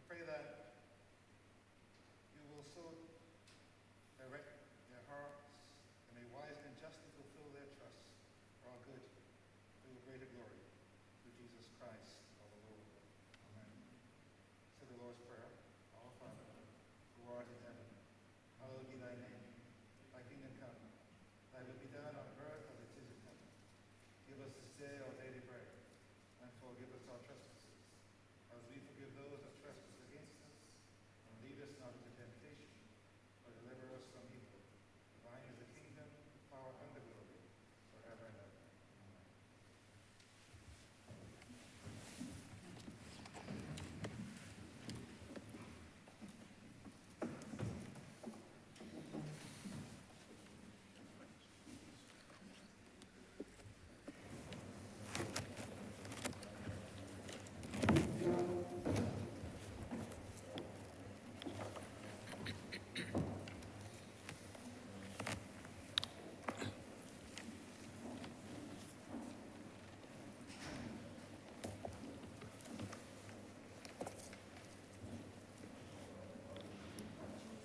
pray that you will so direct their hearts and may wisely and justly fulfill their trust for our good, for your greater glory, through Jesus Christ our Lord. Amen. Say the Lord's Prayer. Our Father, who art in heaven, hallowed be thy name. Thy kingdom come, thy will be done on earth as it is in heaven. Give us this day our daily bread, and forgive us our trespasses, as we forgive those that trespass against us. And lead us not into temptation, but deliver us from evil. For thine is the kingdom, the power, and the glory, forever and ever. Amen.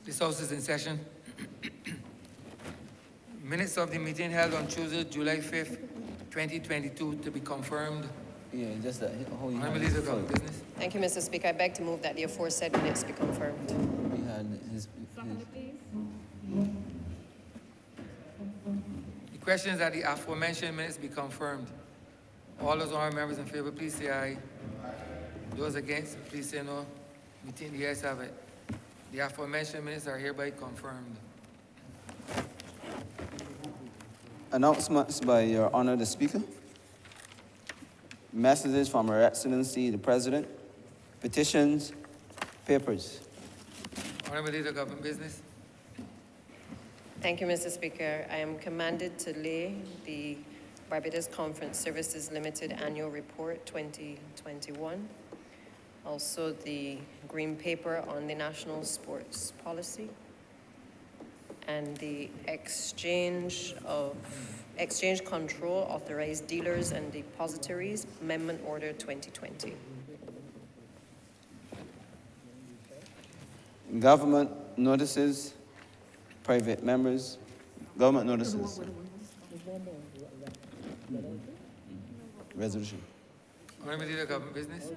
This House is in session. Minutes of the meeting held on Tuesday, July 5th, 2022 to be confirmed. Yeah, just that. Honourable Leader of Government Business. Thank you, Mr. Speaker. I beg to move that the aforesaid minutes be confirmed. He had his The question is that the aforementioned minutes be confirmed. All those honourable members in favor, please say aye. Those against, please say no. Meeting, the ayes have it. The aforementioned minutes are hereby confirmed. announcements by Your Honor the Speaker. Messages from Her Excellency the President. Petitions, papers. Honourable Leader of Government Business. Thank you, Mr. Speaker. I am commanded to lay the Barbados Conference Services Limited Annual Report 2021. Also the Green Paper on the National Sports Policy and the Exchange Control Authorized Dealers and Depositories Amendment Order 2020. Government notices, private members, government notices. Resolution. Honourable Leader of Government Business.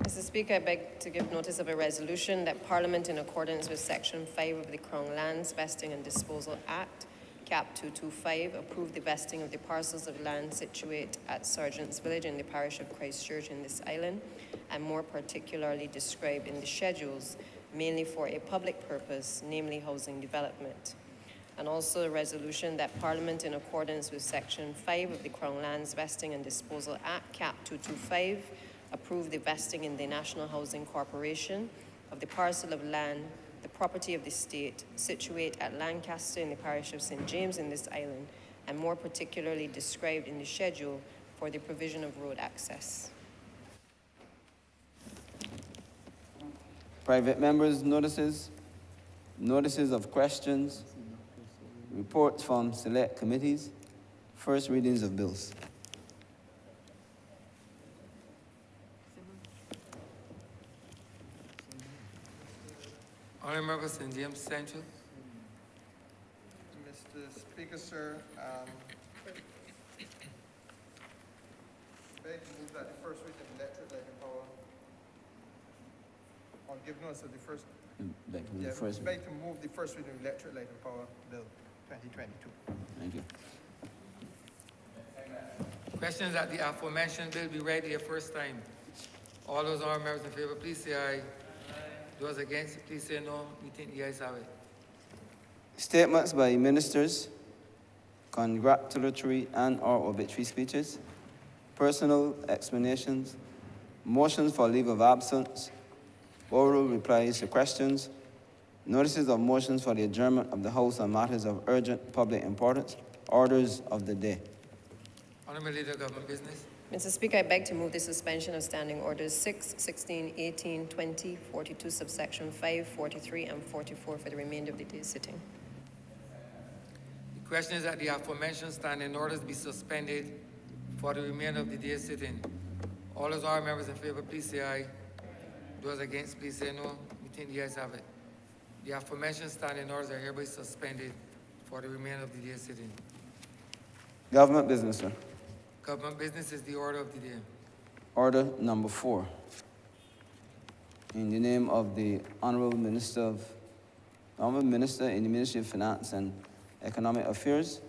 Mr. Speaker, I beg to give notice of a resolution that Parliament, in accordance with Section 5 of the Crown Lands Vesting and Disposal Act, Cap 225, approve the vesting of the parcels of land situate at Sergeant's Village in the parish of Christchurch in this island, and more particularly described in the schedules, mainly for a public purpose, namely housing development. And also a resolution that Parliament, in accordance with Section 5 of the Crown Lands Vesting and Disposal Act, Cap 225, approve the vesting in the National Housing Corporation of the parcel of land, the property of the state, situate at Lancaster in the parish of St. James in this island, and more particularly described in the schedule for the provision of road access. Private members' notices, notices of questions, reports from select committees, first readings of bills. Honourable Member St. James Central. Mr. Speaker, sir, beg to move that the first reading of electric light and power, or give notice of the first, Back to the first. beg to move the first reading of electric light and power bill 2022. Thank you. Questions that the aforementioned bill be read the first time. All those honourable members in favour, please say aye. Those against, please say no. Meeting, the ayes have it. Statements by ministers, congratulatory and/or obituary speeches, personal explanations, motions for leave of absence, oral replies to questions, notices of motions for the adjournment of the House on matters of urgent public importance, orders of the day. Honourable Leader of Government Business. Mr. Speaker, I beg to move the suspension of Standing Orders 6, 16, 18, 20, 42, subsection 5, 43, and 44 for the remainder of the day's sitting. The question is that the aforementioned standing orders be suspended for the remainder of the day's sitting. All those honourable members in favour, please say aye. Those against, please say no. We think the ayes have it. The aforementioned standing orders are hereby suspended for the remainder of the day sitting. Government business, sir. Government business is the order of the day. Order number 4. In the name of the Honourable Minister in the Ministry of Finance and Economic Affairs,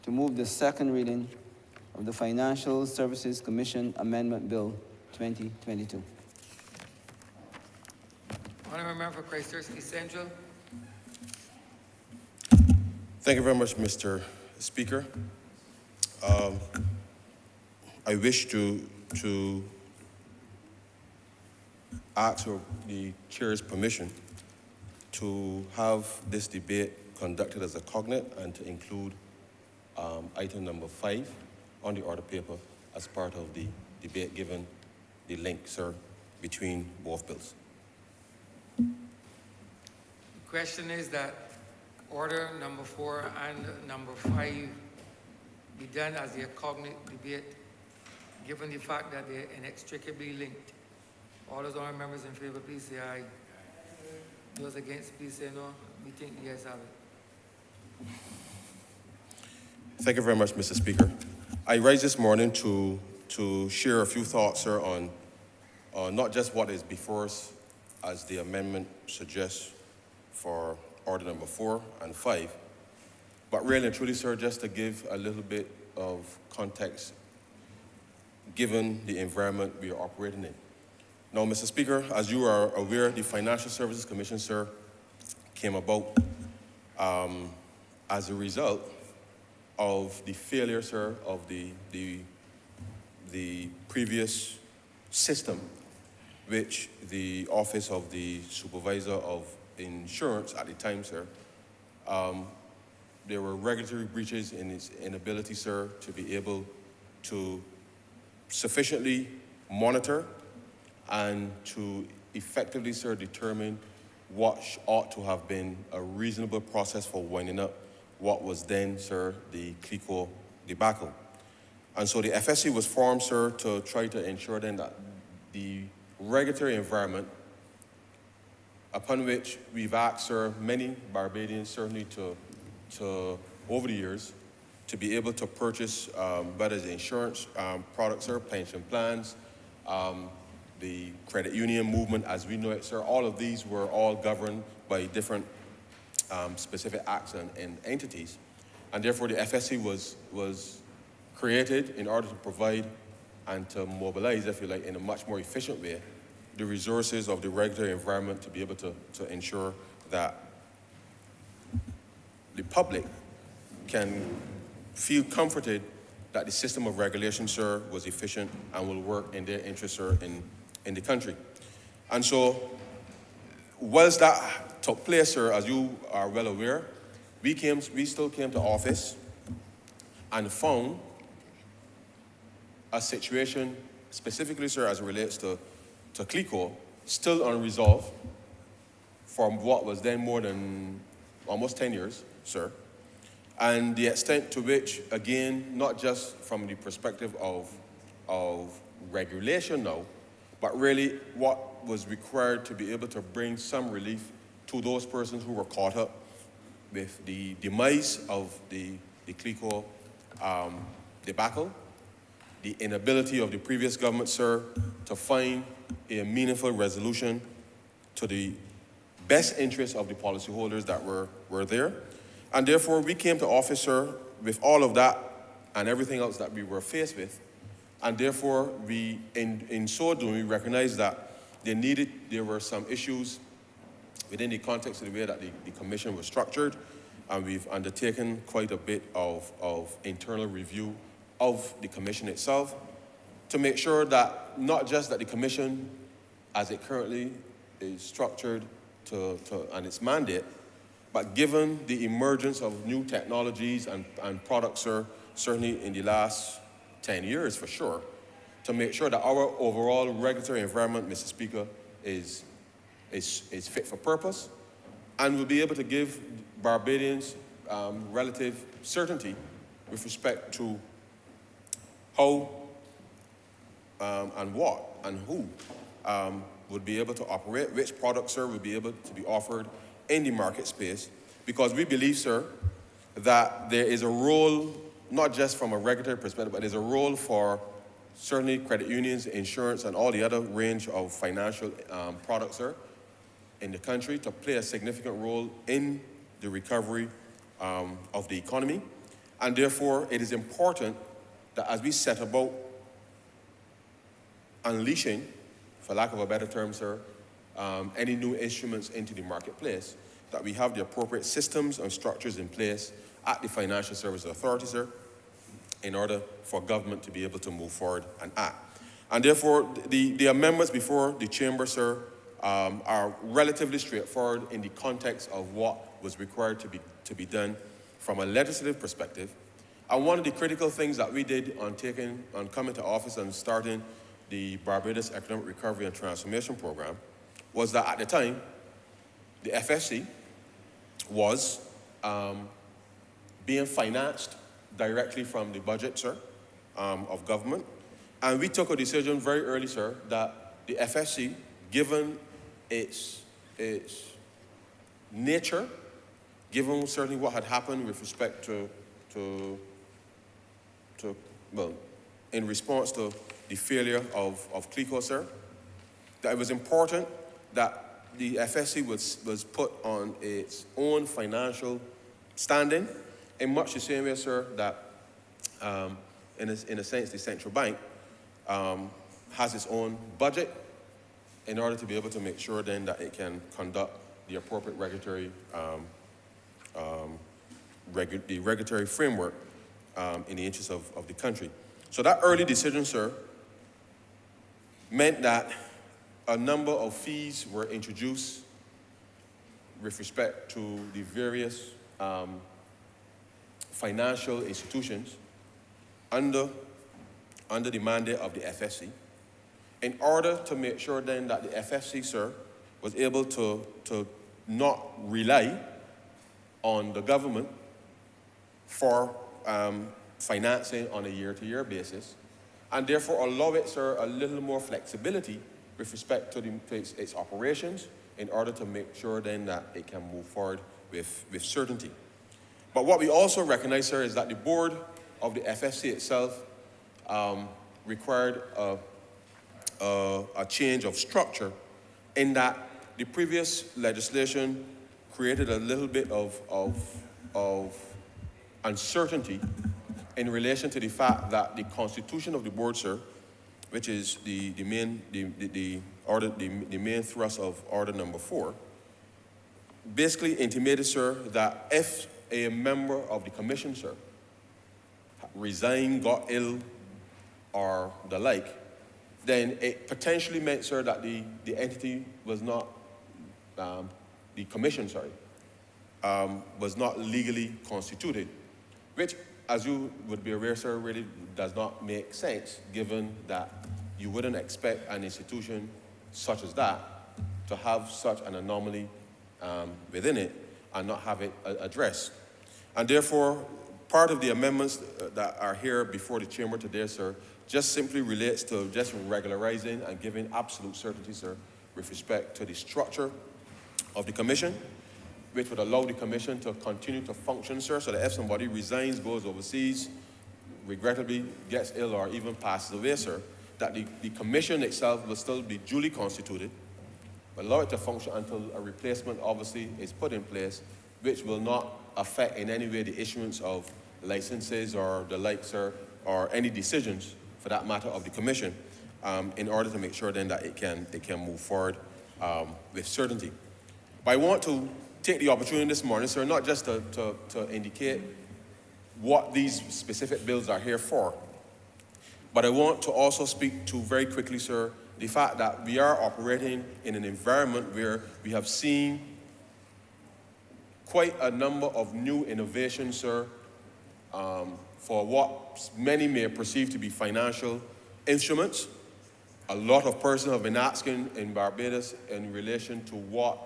to move the second reading of the Financial Services Commission Amendment Bill 2022. Honourable Member for Christchurch East Central. Thank you very much, Mr. Speaker. I wish to ask for the Chair's permission to have this debate conducted as a cognate and to include item number 5 on the order paper as part of the debate, given the link, sir, between both bills. The question is that order number 4 and number 5 be done as a cognate debate, given the fact that they're inextricably linked. All those honourable members in favor, please say aye. Those against, please say no. We think the ayes have it. Thank you very much, Mr. Speaker. I rise this morning to share a few thoughts, sir, on not just what is before us as the amendment suggests for order number 4 and 5, but really and truly, sir, just to give a little bit of context given the environment we are operating in. Now, Mr. Speaker, as you are aware, the Financial Services Commission, sir, came about as a result of the failure, sir, of the previous system, which the Office of the Supervisor of Insurance at the time, sir, there were regulatory breaches in its inability, sir, to be able to sufficiently monitor and to effectively, sir, determine what ought to have been a reasonable process for winding up what was then, sir, the CLICO debacle. And so the FSC was formed, sir, to try to ensure then that the regulatory environment upon which we've asked, sir, many Barbadians certainly to over the years, to be able to purchase whether it's insurance products, sir, pension plans, the credit union movement as we know it, sir, all of these were all governed by different specific acts and entities. And therefore the FSC was created in order to provide and to mobilize, if you like, in a much more efficient way, the resources of the regulatory environment to be able to ensure that the public can feel comforted that the system of regulation, sir, was efficient and will work in their interest, sir, in the country. And so, whilst that took place, sir, as you are well aware, we still came to office and found a situation, specifically, sir, as it relates to CLICO, still unresolved from what was then more than almost 10 years, sir. And the extent to which, again, not just from the perspective of regulation now, but really what was required to be able to bring some relief to those persons who were caught up with the demise of the CLICO debacle, the inability of the previous government, sir, to find a meaningful resolution to the best interests of the policyholders that were there. And therefore, we came to office, sir, with all of that and everything else that we were faced with. And therefore, we, in so doing, we recognized that there were some issues within the context of the way that the commission was structured. And we've undertaken quite a bit of internal review of the commission itself to make sure that not just that the commission, as it currently is structured and its mandate, but given the emergence of new technologies and products, sir, certainly in the last 10 years for sure, to make sure that our overall regulatory environment, Mr. Speaker, is fit for purpose and will be able to give Barbadians relative certainty with respect to how and what and who would be able to operate, which products, sir, would be able to be offered in the market space, because we believe, sir, that there is a role, not just from a regulatory perspective, but there's a role for certainly credit unions, insurance, and all the other range of financial products, sir, in the country to play a significant role in the recovery of the economy. And therefore, it is important that as we set about unleashing, for lack of a better term, sir, any new instruments into the marketplace, that we have the appropriate systems and structures in place at the Financial Services Authority, sir, in order for government to be able to move forward and act. And therefore, the amendments before the Chamber, sir, are relatively straightforward in the context of what was required to be done from a legislative perspective. And one of the critical things that we did on coming to office and starting the Barbados Economic Recovery and Transformation Program was that at the time, the FSC was being financed directly from the budget, sir, of government. And we took a decision very early, sir, that the FSC, given its nature, given certainly what had happened with respect to well, in response to the failure of CLICO, sir, that it was important that the FSC was put on its own financial standing, in much the same way, sir, that in a sense the central bank has its own budget in order to be able to make sure then that it can conduct the appropriate regulatory regulatory framework in the interest of the country. So that early decision, sir, meant that a number of fees were introduced with respect to the various financial institutions under the mandate of the FSC, in order to make sure then that the FSC, sir, was able to not rely on the government for financing on a year-to-year basis, and therefore allow it, sir, a little more flexibility with respect to its operations in order to make sure then that it can move forward with certainty. But what we also recognize, sir, is that the board of the FSC itself required a change of structure, in that the previous legislation created a little bit of uncertainty in relation to the fact that the constitution of the board, sir, which is the main thrust of order number 4, basically intimated, sir, that if a member of the commission, sir, resigned, got ill, or the like, then it potentially meant, sir, that the entity was not, the commission, sorry, was not legally constituted, which, as you would be aware, sir, really does not make sense, given that you wouldn't expect an institution such as that to have such an anomaly within it and not have it addressed. And therefore, part of the amendments that are here before the chamber today, sir, just simply relates to just regularizing and giving absolute certainty, sir, with respect to the structure of the commission, which would allow the commission to continue to function, sir, so that if somebody resigns, goes overseas, regrettably gets ill, or even passes away, sir, that the commission itself will still be duly constituted, but allow it to function until a replacement obviously is put in place, which will not affect in any way the issuance of licenses or the like, sir, or any decisions, for that matter, of the commission, in order to make sure then that it can move forward with certainty. But I want to take the opportunity this morning, sir, not just to indicate what these specific bills are here for, but I want to also speak to very quickly, sir, the fact that we are operating in an environment where we have seen quite a number of new innovations, sir, for what many may perceive to be financial instruments. A lot of persons have been asking in Barbados in relation to what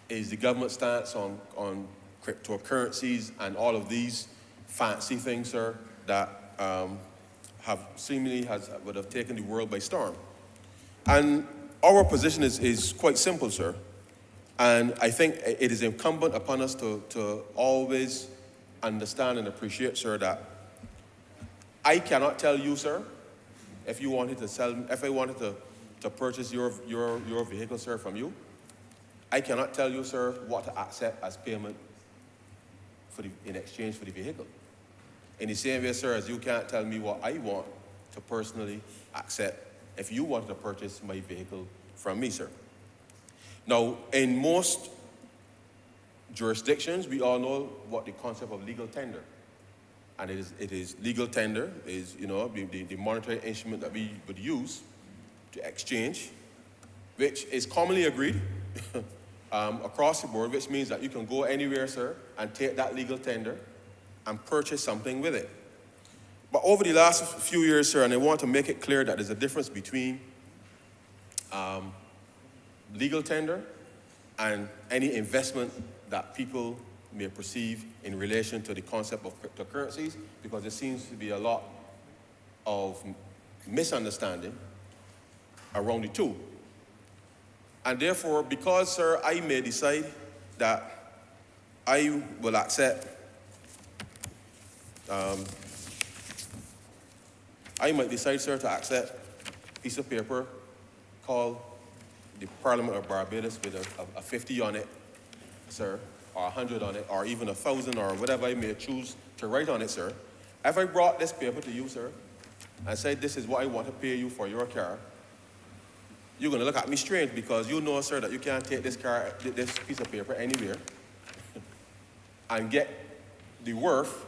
is the government stance on cryptocurrencies and all of these fancy things, sir, that would have taken the world by storm. And our position is quite simple, sir. And I think it is incumbent upon us to always understand and appreciate, sir, that I cannot tell you, sir, if I wanted to purchase your vehicle, sir, from you, I cannot tell you, sir, what to accept as payment in exchange for the vehicle. In the same way, sir, as you can't tell me what I want to personally accept if you wanted to purchase my vehicle from me, sir. Now, in most jurisdictions, we all know what the concept of legal tender. And it is legal tender is, the monetary instrument that we would use to exchange, which is commonly agreed across the board, which means that you can go anywhere, sir, and take that legal tender and purchase something with it. But over the last few years, sir, and I want to make it clear that there's a difference between legal tender and any investment that people may perceive in relation to the concept of cryptocurrencies, because there seems to be a lot of misunderstanding around the two. And therefore, because, sir, I may decide that I will accept, I might decide, sir, to accept a piece of paper called the Parliament of Barbados with a 50 on it, sir, or 100 on it, or even 1,000, or whatever I may choose to write on it, sir. If I brought this paper to you, sir, and said, this is what I want to pay you for your car, you're going to look at me strange, because you know, sir, that you can't take this piece of paper anywhere and get the worth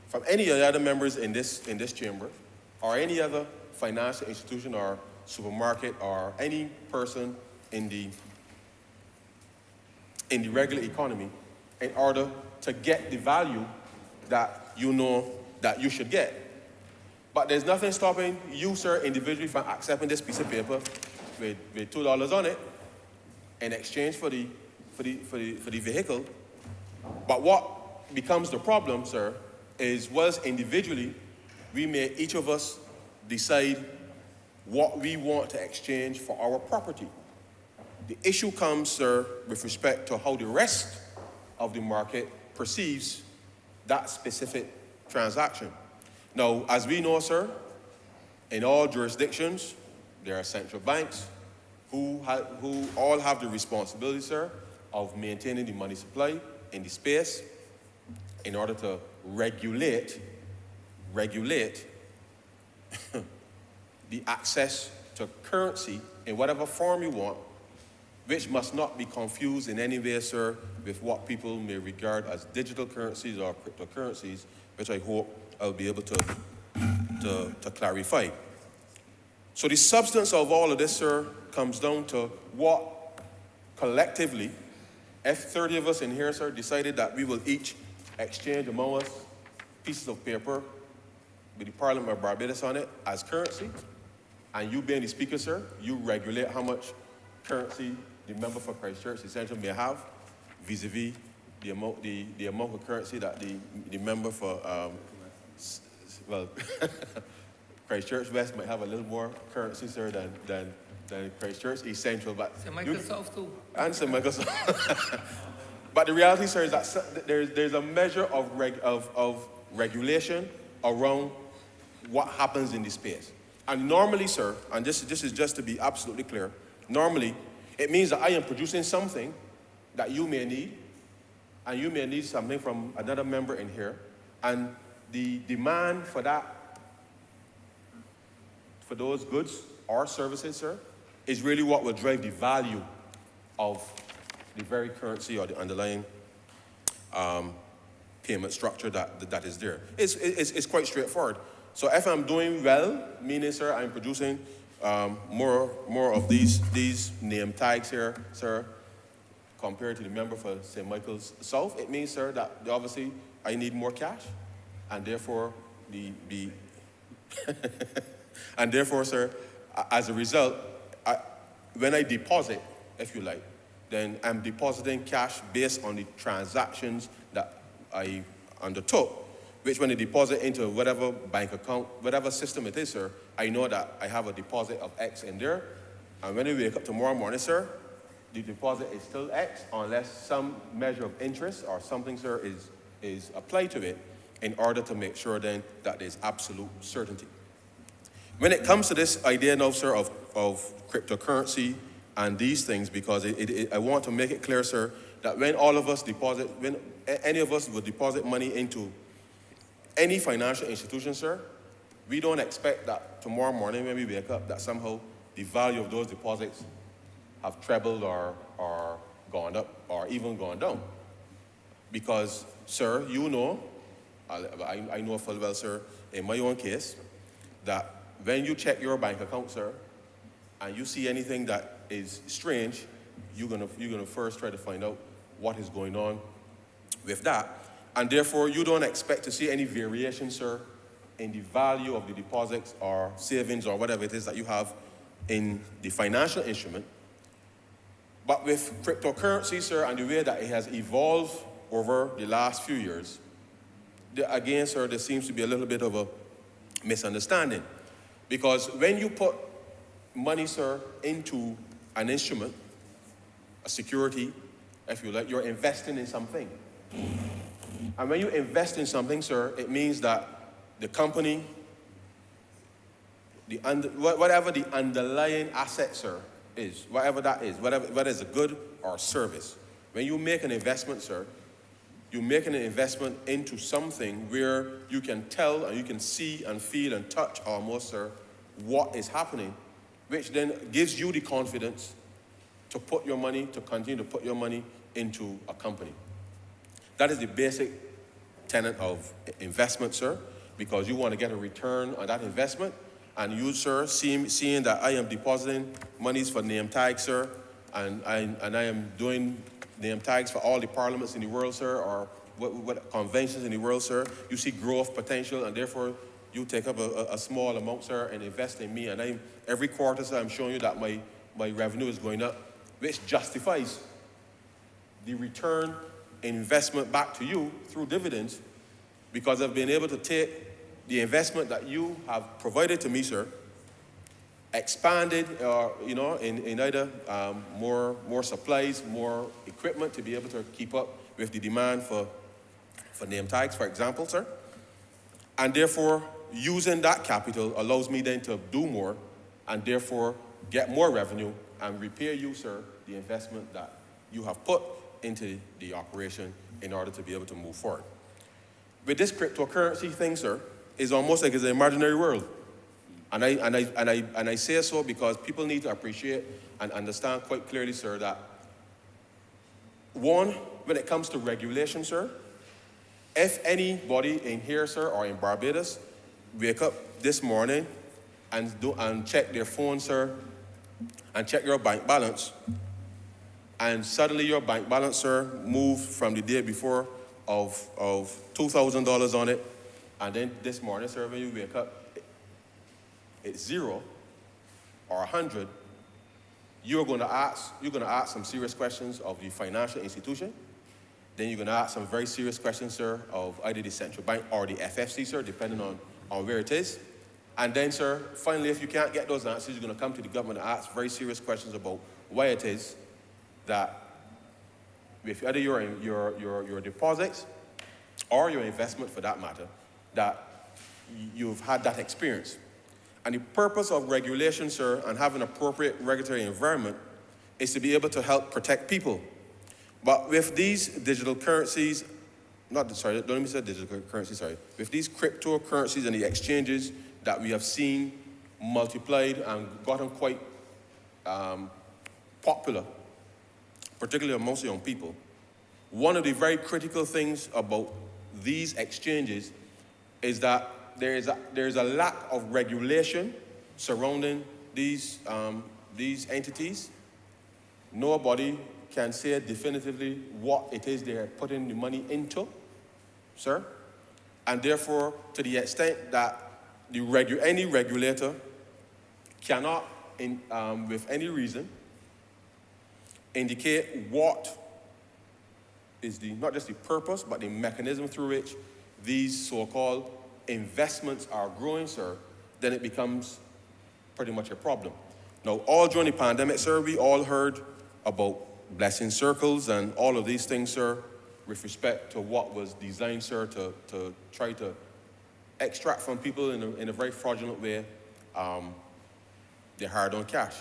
from any of the other members in this chamber, or any other financial institution or supermarket or any person in the regular economy, in order to get the value that you know that you should get. But there's nothing stopping you, sir, individually from accepting this piece of paper with $2 on it in exchange for the vehicle. But what becomes the problem, sir, is whilst individually we may each of us decide what we want to exchange for our property. The issue comes, sir, with respect to how the rest of the market perceives that specific transaction. Now, as we know, sir, in all jurisdictions, there are central banks who all have the responsibility, sir, of maintaining the money supply in the space in order to regulate the access to currency in whatever form you want, which must not be confused in any way, sir, with what people may regard as digital currencies or cryptocurrencies, which I hope I'll be able to clarify. So the substance of all of this, sir, comes down to what collectively, if 30 of us in here, sir, decided that we will each exchange among us pieces of paper with the Parliament of Barbados on it as currency, and you being the speaker, sir, you regulate how much currency the member for Christchurch Essential may have vis-a-vis the amount of currency that the member for, Christchurch West might have a little more currency, sir, than Christchurch East Central. But St. Michael South too. And St. Michael South. But the reality, sir, is that there's a measure of regulation around what happens in this space. And normally, sir, and this is just to be absolutely clear, normally it means that I am producing something that you may need, and you may need something from another member in here, and the demand for that, for those goods or services, sir, is really what will drive the value of the very currency or the underlying payment structure that is there. It's quite straightforward. So if I'm doing well, meaning, sir, I'm producing more of these name tags here, sir, compared to the member for St. Michael's South, it means, sir, that obviously I need more cash, and therefore and therefore, sir, as a result, when I deposit, if you like, then I'm depositing cash based on the transactions that I undertook, which when they deposit into whatever bank account, whatever system it is, sir, I know that I have a deposit of X in there. And when I wake up tomorrow morning, sir, the deposit is still X unless some measure of interest or something, sir, is applied to it in order to make sure then that there's absolute certainty. When it comes to this idea now, sir, of cryptocurrency and these things, because I want to make it clear, sir, that when all of us deposit, when any of us would deposit money into any financial institution, sir, we don't expect that tomorrow morning when we wake up that somehow the value of those deposits have trebled or gone up or even gone down. Because, sir, you know, I know full well, sir, in my own case, that when you check your bank account, sir, and you see anything that is strange, you're gonna first try to find out what is going on with that. And therefore, you don't expect to see any variation, sir, in the value of the deposits or savings or whatever it is that you have in the financial instrument. But with cryptocurrency, sir, and the way that it has evolved over the last few years, again, sir, there seems to be a little bit of a misunderstanding. Because when you put money, sir, into an instrument, a security, if you like, you're investing in something. And when you invest in something, sir, it means that the company, whatever the underlying asset, sir, is, whatever that is, whether it's a good or a service, when you make an investment, sir, you're making an investment into something where you can tell and you can see and feel and touch almost, sir, what is happening, which then gives you the confidence to put your money, to continue to put your money into a company. That is the basic tenet of investment, sir, because you want to get a return on that investment. And you, sir, seeing that I am depositing monies for name tags, sir, and I am doing name tags for all the parliaments in the world, sir, or what conventions in the world, sir, you see growth potential, and therefore you take up a small amount, sir, and invest in me. And every quarter, sir, I'm showing you that my revenue is going up, which justifies the return investment back to you through dividends, because I've been able to take the investment that you have provided to me, sir, expanded, in either more supplies, more equipment to be able to keep up with the demand for name tags, for example, sir. And therefore, using that capital allows me then to do more and therefore get more revenue and repay you, sir, the investment that you have put into the operation in order to be able to move forward. With this cryptocurrency thing, sir, is almost like it's an imaginary world. And I say so because people need to appreciate and understand quite clearly, sir, that one, when it comes to regulation, sir, if anybody in here, sir, or in Barbados, wake up this morning and check their phone, sir, and check your bank balance, and suddenly your bank balance, sir, moved from the day before of $2,000 on it, and then this morning, sir, when you wake up, it's 0 or 100, you're going to ask some serious questions of the financial institution. Then you're going to ask some very serious questions, sir, of either the central bank or the FFC, sir, depending on where it is. And then, sir, finally, if you can't get those answers, you're going to come to the government and ask very serious questions about why it is that with either your deposits or your investment, for that matter, that you've had that experience. And the purpose of regulation, sir, and having an appropriate regulatory environment is to be able to help protect people. But with these digital currencies, don't let me say digital currencies, with these cryptocurrencies and the exchanges that we have seen multiplied and gotten quite popular, particularly amongst young people, one of the very critical things about these exchanges is that there is a lack of regulation surrounding these entities. Nobody can say definitively what it is they're putting the money into, sir. And therefore, to the extent that any regulator cannot, with any reason, indicate what is not just the purpose, but the mechanism through which these so-called investments are growing, sir, then it becomes pretty much a problem. Now, all during the pandemic, sir, we all heard about blessing circles and all of these things, sir, with respect to what was designed, sir, to try to extract from people in a very fraudulent way their hard-earned cash.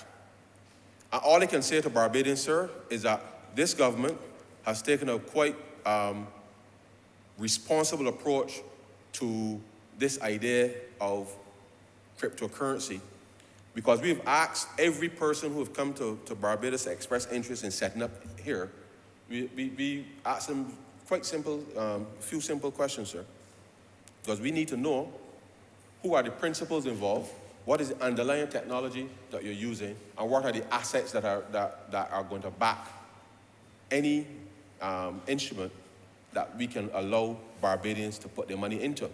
And all I can say to Barbadians, sir, is that this government has taken a quite responsible approach to this idea of cryptocurrency, because we've asked every person who have come to Barbados to express interest in setting up here, we asked them quite simple, few simple questions, sir. Because we need to know who are the principals involved, what is the underlying technology that you're using, and what are the assets that are going to back any instrument that we can allow Barbadians to put their money into.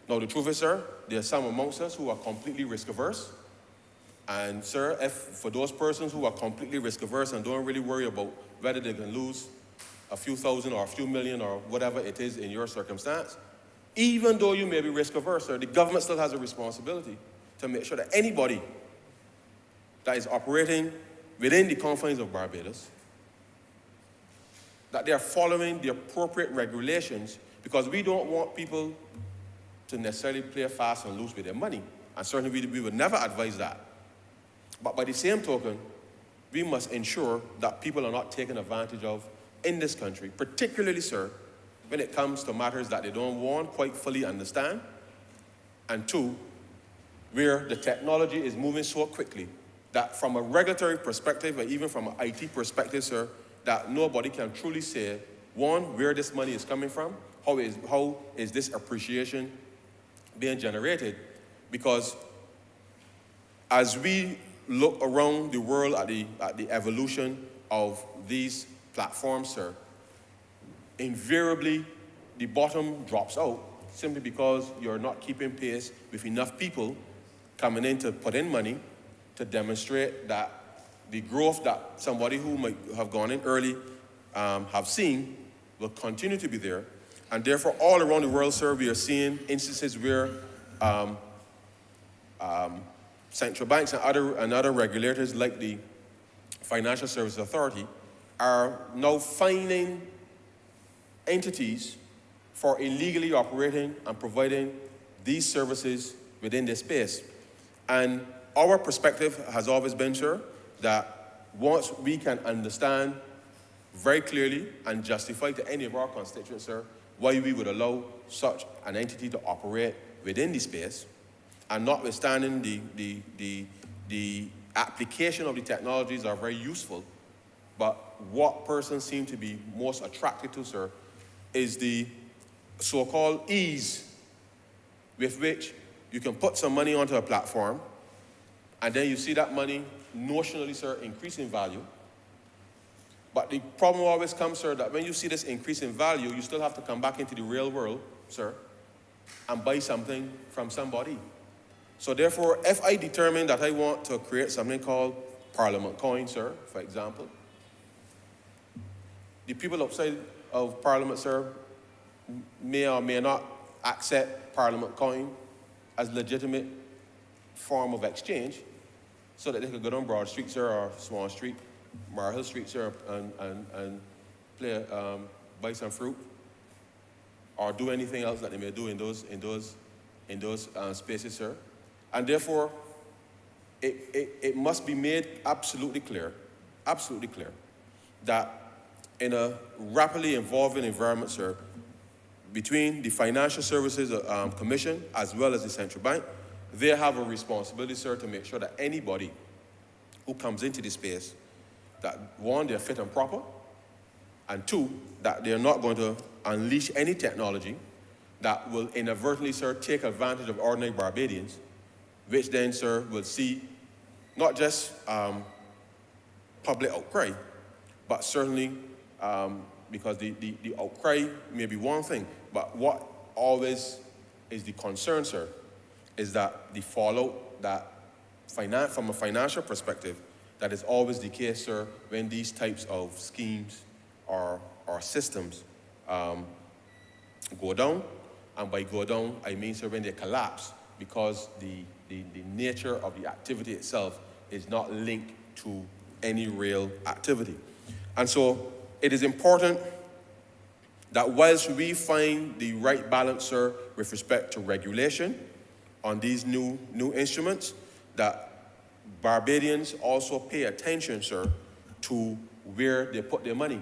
Now, the truth is, sir, there are some amongst us who are completely risk-averse. And, sir, for those persons who are completely risk-averse and don't really worry about whether they can lose a few thousand or a few million or whatever it is in your circumstance, even though you may be risk-averse, sir, the government still has a responsibility to make sure that anybody that is operating within the confines of Barbados, that they are following the appropriate regulations, because we don't want people to necessarily play fast and loose with their money. And certainly we would never advise that. But by the same token, we must ensure that people are not taken advantage of in this country, particularly, sir, when it comes to matters that they don't, one, quite fully understand, and two, where the technology is moving so quickly that from a regulatory perspective, or even from an IT perspective, sir, that nobody can truly say, one, where this money is coming from, how is this appreciation being generated, because as we look around the world at the evolution of these platforms, sir, invariably the bottom drops out simply because you're not keeping pace with enough people coming in to put in money to demonstrate that the growth that somebody who might have gone in early have seen will continue to be there. And therefore, all around the world, sir, we are seeing instances where central banks and other regulators like the Financial Services Authority are now fining entities for illegally operating and providing these services within this space. And our perspective has always been, sir, that once we can understand very clearly and justify to any of our constituents, sir, why we would allow such an entity to operate within the space, and notwithstanding the application of the technologies are very useful, but what persons seem to be most attracted to, sir, is the so-called ease with which you can put some money onto a platform, and then you see that money notionally, sir, increase in value. But the problem always comes, sir, that when you see this increase in value, you still have to come back into the real world, sir, and buy something from somebody. So therefore, if I determine that I want to create something called Parliament Coin, sir, for example, the people outside of Parliament, sir, may or may not accept Parliament Coin as legitimate form of exchange, so that they could go down Broad Street, sir, or Swan Street, Marhill Street, sir, and play, buy some fruit, or do anything else that they may do in those spaces, sir. And therefore, it must be made absolutely clear, that in a rapidly evolving environment, sir, between the Financial Services Commission as well as the Central Bank, they have a responsibility, sir, to make sure that anybody who comes into this space, that one, they're fit and proper, and two, that they're not going to unleash any technology that will inadvertently, sir, take advantage of ordinary Barbadians, which then, sir, will see not just public outcry, but certainly because the outcry may be one thing, but what always is the concern, sir, is that the fallout that from a financial perspective, that is always the case, sir, when these types of schemes or systems go down, And by go down, I mean, sir, when they collapse, because the nature of the activity itself is not linked to any real activity. And so it is important that whilst we find the right balance, sir, with respect to regulation on these new instruments, that Barbadians also pay attention, sir, to where they put their money.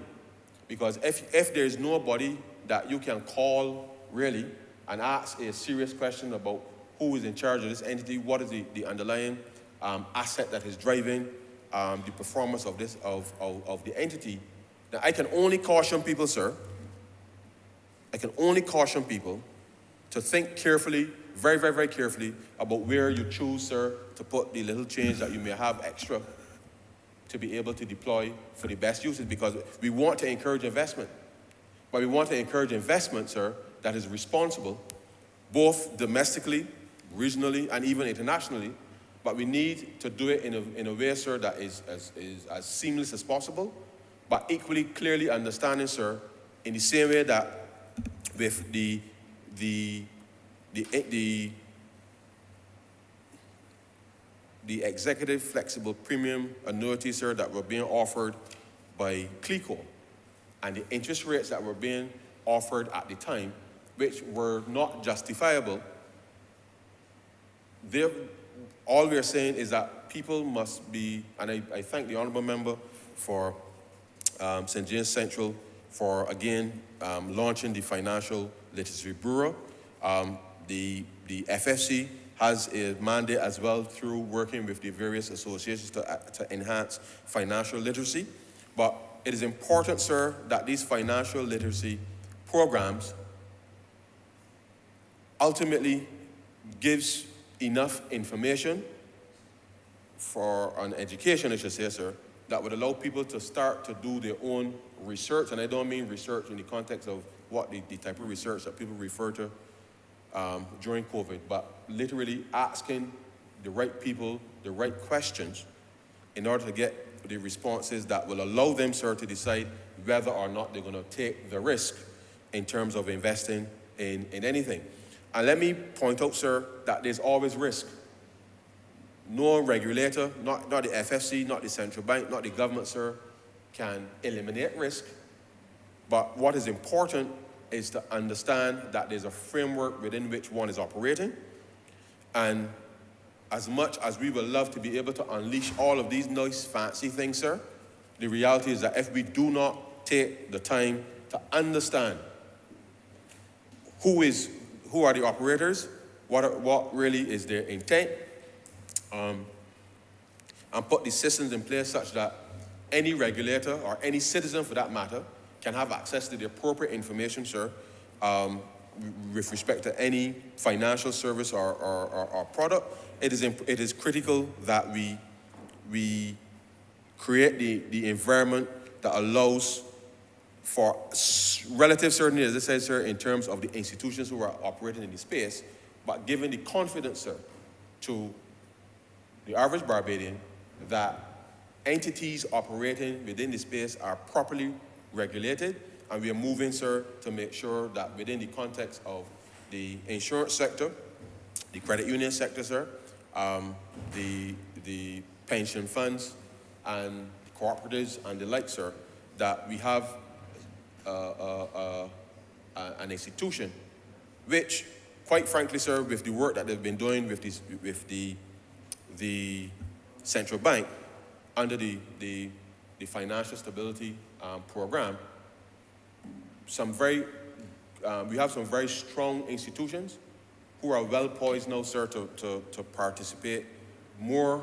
Because if there's nobody that you can call, really, and ask a serious question about who is in charge of this entity, what is the underlying asset that is driving the performance of the entity, now I can only caution people, sir, I can only caution people to think carefully, very, very, very carefully, about where you choose, sir, to put the little change that you may have extra to be able to deploy for the best uses, because we want to encourage investment. But we want to encourage investment, sir, that is responsible, both domestically, regionally, and even internationally. But we need to do it in a way, sir, that is as seamless as possible, but equally clearly understanding, sir, in the same way that with the executive flexible premium annuities, sir, that were being offered by CLICO, and the interest rates that were being offered at the time, which were not justifiable, all we're saying is that people must be, and I thank the Honourable Member for St. James Central for, again, launching the Financial Literacy Bureau. The FFC has a mandate as well through working with the various associations to enhance financial literacy. But it is important, sir, that these financial literacy programs ultimately gives enough information for an education, I should say, sir, that would allow people to start to do their own research. And I don't mean research in the context of what the type of research that people refer to during COVID, but literally asking the right people the right questions in order to get the responses that will allow them, sir, to decide whether or not they're going to take the risk in terms of investing in anything. And let me point out, sir, that there's always risk. No regulator, not the FFC, not the central bank, not the government, sir, can eliminate risk. But what is important is to understand that there's a framework within which one is operating. And as much as we would love to be able to unleash all of these nice, fancy things, sir, the reality is that if we do not take the time to understand who are the operators, what really is their intent, and put the systems in place such that any regulator or any citizen for that matter can have access to the appropriate information, sir, with respect to any financial service or product. It is critical that we create the environment that allows for relative certainty, as I said, sir, in terms of the institutions who are operating in the space, but giving the confidence, sir, to the average Barbadian that entities operating within the space are properly regulated, and we are moving, sir, to make sure that within the context of the insurance sector, the credit union sector, sir, the pension funds and cooperatives and the like, sir, that we have an institution which, quite frankly, sir, with the work that they've been doing with the central bank under the financial stability program, we have some very strong institutions who are well poised now, sir, to participate more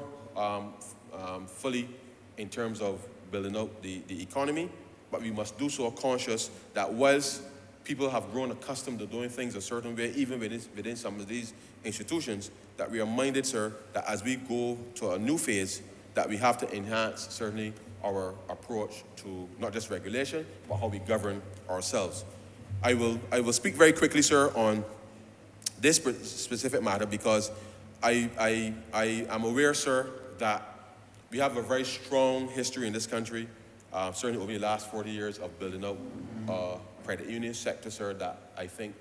fully in terms of building out the economy. But we must do so conscious that whilst people have grown accustomed to doing things a certain way, even within some of these institutions, that we are minded, sir, that as we go to a new phase, that we have to enhance, certainly, our approach to not just regulation, but how we govern ourselves. I will speak very quickly, sir, on this specific matter because I am aware, sir, that we have a very strong history in this country, certainly over the last 40 years of building out credit union sector, sir, that I think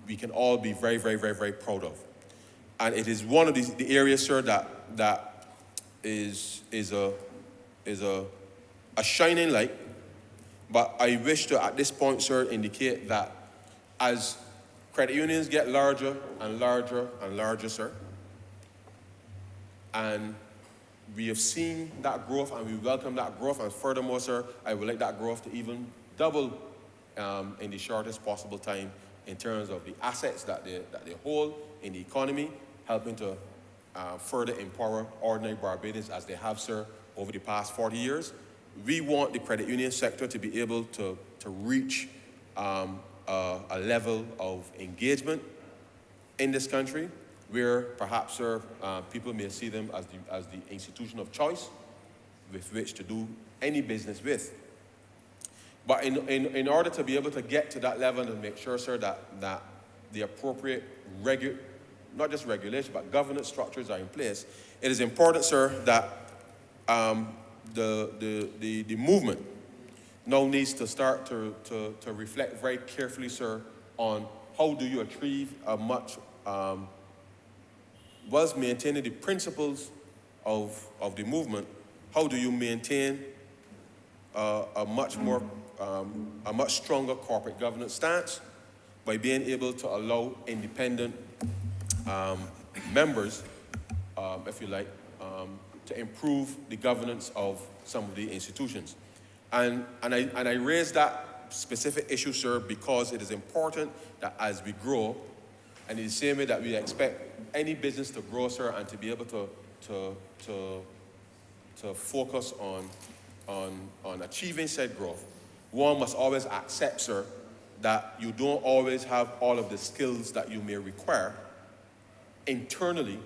we can all be very, very, very, very proud of. And it is one of the areas, sir, that is a shining light. But I wish to, at this point, sir, indicate that as credit unions get larger and larger and larger, sir, and we have seen that growth and we welcome that growth, and furthermore, sir, I would like that growth to even double in the shortest possible time in terms of the assets that they hold in the economy, helping to further empower ordinary Barbadians as they have, sir, over the past 40 years. We want the credit union sector to be able to reach a level of engagement in this country where perhaps, sir, people may see them as the institution of choice with which to do any business with. But in order to be able to get to that level and make sure, sir, that the appropriate not just regulation, but governance structures are in place, it is important, sir, that the movement now needs to start to reflect very carefully, sir, on how do you achieve a much, whilst maintaining the principles of the movement, how do you maintain a much stronger corporate governance stance by being able to allow independent members, if you like, to improve the governance of some of the institutions. And I raise that specific issue, sir, because it is important that as we grow, and in the same way that we expect any business to grow, sir, and to be able to focus on achieving said growth, one must always accept, sir, that you don't always have all of the skills that you may require internally,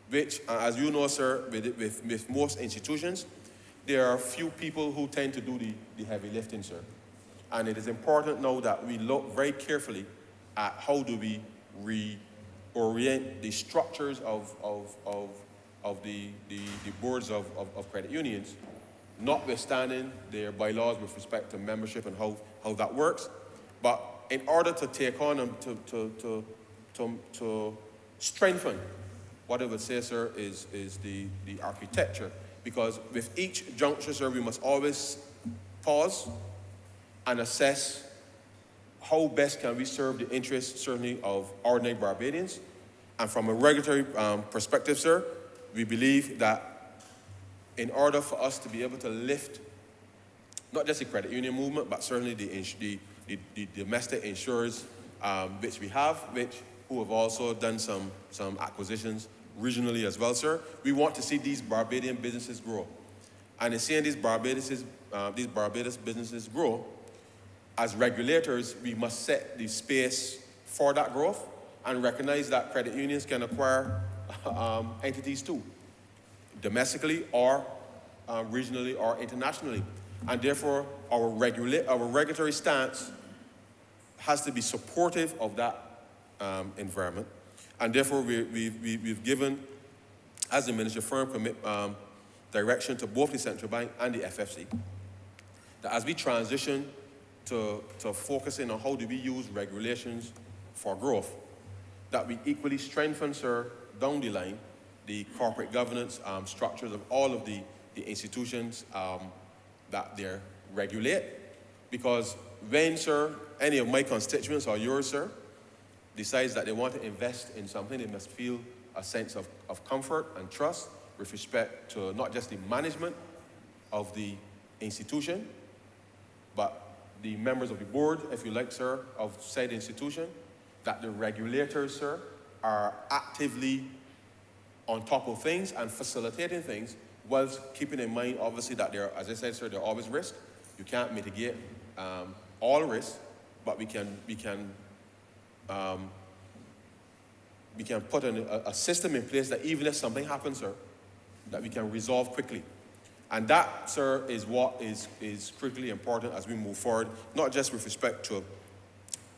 which, as you know, sir, with most institutions, there are few people who tend to do the heavy lifting, sir. And it is important now that we look very carefully at how do we reorient the structures of the boards of credit unions, notwithstanding their bylaws with respect to membership and how that works. But in order to take on and to strengthen, what I would say, sir, is the architecture. Because with each juncture, sir, we must always pause and assess how best can we serve the interests, certainly, of ordinary Barbadians. And from a regulatory perspective, sir, we believe that in order for us to be able to lift not just the credit union movement, but certainly the domestic insurers which we have, who have also done some acquisitions regionally as well, sir. We want to see these Barbadian businesses grow. And in seeing these Barbados businesses grow, as regulators, we must set the space for that growth and recognize that credit unions can acquire entities too, domestically or regionally or internationally. And therefore, our regulatory stance has to be supportive of that environment. And therefore, we've given, as the Minister, firm direction to both the Central Bank and the FFC, that as we transition to focusing on how do we use regulations for growth, that we equally strengthen, sir, down the line, the corporate governance structures of all of the institutions that they regulate. Because when, sir, any of my constituents or yours, sir, decides that they want to invest in something, they must feel a sense of comfort and trust with respect to not just the management of the institution, but the members of the board, if you like, sir, of said institution, that the regulators, sir, are actively on top of things and facilitating things, whilst keeping in mind, obviously, that there, as I said, sir, there are always risks. You can't mitigate all risks, but we can put a system in place that even if something happens, sir, that we can resolve quickly. And that, sir, is what is critically important as we move forward, not just with respect to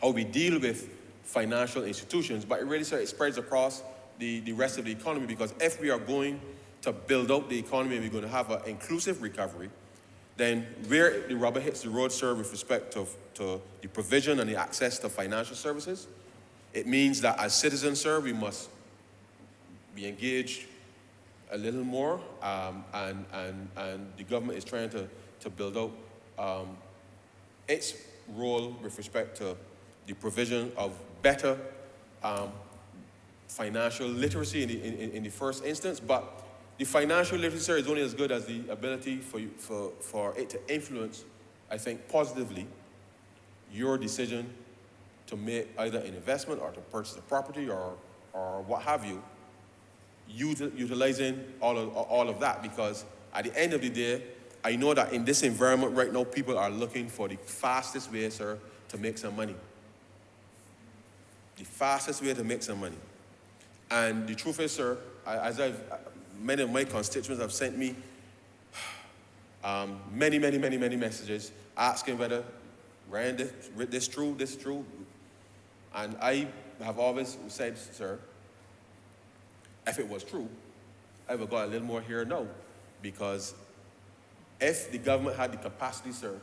how we deal with financial institutions, but it really, sir, it spreads across the rest of the economy. Because if we are going to build out the economy and we're going to have an inclusive recovery, then where the rubber hits the road, sir, with respect to the provision and the access to financial services, it means that as citizens, sir, we must be engaged a little more, and the government is trying to build out its role with respect to the provision of better financial literacy in the first instance. But the financial literacy, sir, is only as good as the ability for it to influence, I think, positively your decision to make either an investment or to purchase a property or what have you, utilizing all of that. Because at the end of the day, I know that in this environment right now, people are looking for the fastest way, sir, to make some money. The fastest way to make some money. And the truth is, sir, many of my constituents have sent me many messages asking whether, Ryan, this true. And I have always said, sir, if it was true, I would got a little more here now. Because if the government had the capacity, sir,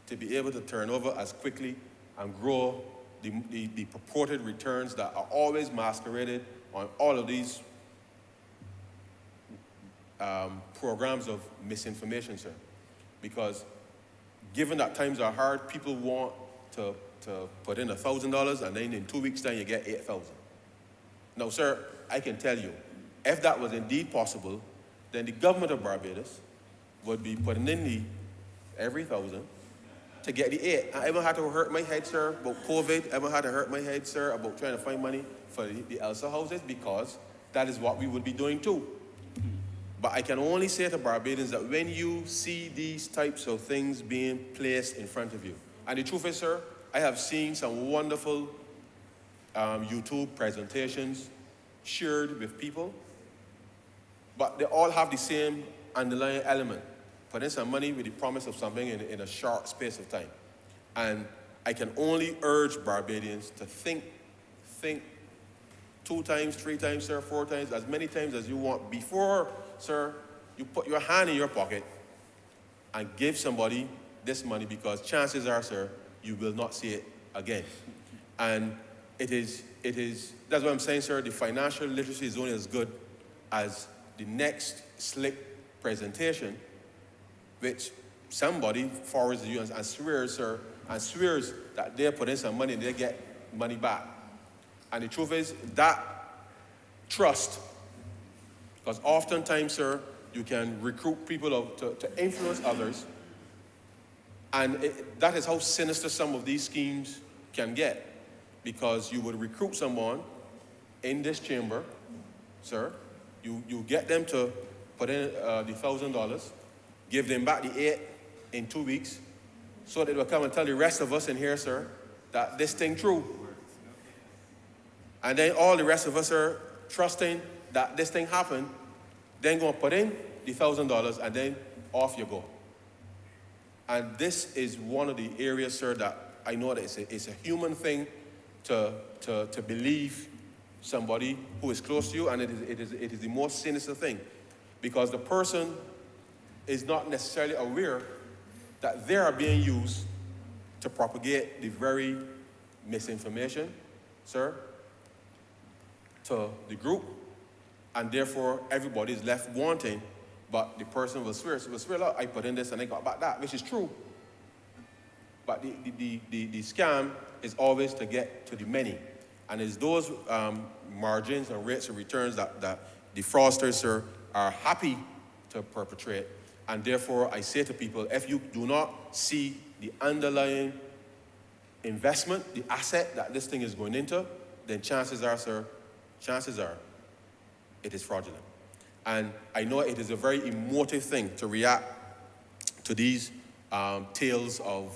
to be able to turn over as quickly and grow the purported returns that are always masqueraded on all of these programs of misinformation, sir. Because given that times are hard, people want to put in $1,000 and then in 2 weeks' time you get 8,000. Now, sir, I can tell you, if that was indeed possible, then the government of Barbados would be putting in every 1,000 to get the 8. I ever had to hurt my head, sir, about COVID, ever had to hurt my head, sir, about trying to find money for the ELSA houses, because that is what we would be doing too. But I can only say to Barbadians that when you see these types of things being placed in front of you, and the truth is, sir, I have seen some wonderful YouTube presentations shared with people, but they all have the same underlying element. Put in some money with the promise of something in a short space of time. And I can only urge Barbadians to think 2 times, 3 times, sir, 4 times, as many times as you want before, sir, you put your hand in your pocket and give somebody this money, because chances are, sir, you will not see it again. And it is, that's what I'm saying, sir, the financial literacy is only as good as the next slick presentation, which somebody forwards you and swears, sir, and swears that they put in some money and they get money back. And the truth is, that trust, because oftentimes, sir, you can recruit people to influence others, and that is how sinister some of these schemes can get. Because you would recruit someone in this chamber, sir, you get them to put in the $1,000, give them back the 8 in 2 weeks, so that they will come and tell the rest of us in here, sir, that this thing true. And then all the rest of us are trusting that this thing happened, then go and put in the $1,000, and then off you go. And this is one of the areas, sir, that I know that it's a human thing to believe somebody who is close to you, and it is the most sinister thing, because the person is not necessarily aware that they are being used to propagate the very misinformation, sir, to the group, and therefore everybody is left wanting, but the person will swear, look, I put in this and I got back that, which is true. But the scam is always to get to the many. And it's those margins and rates of returns that the fraudsters, sir, are happy to perpetrate. And therefore, I say to people, if you do not see the underlying investment, the asset that this thing is going into, then chances are, sir, it is fraudulent. And I know it is a very emotive thing to react to these tales of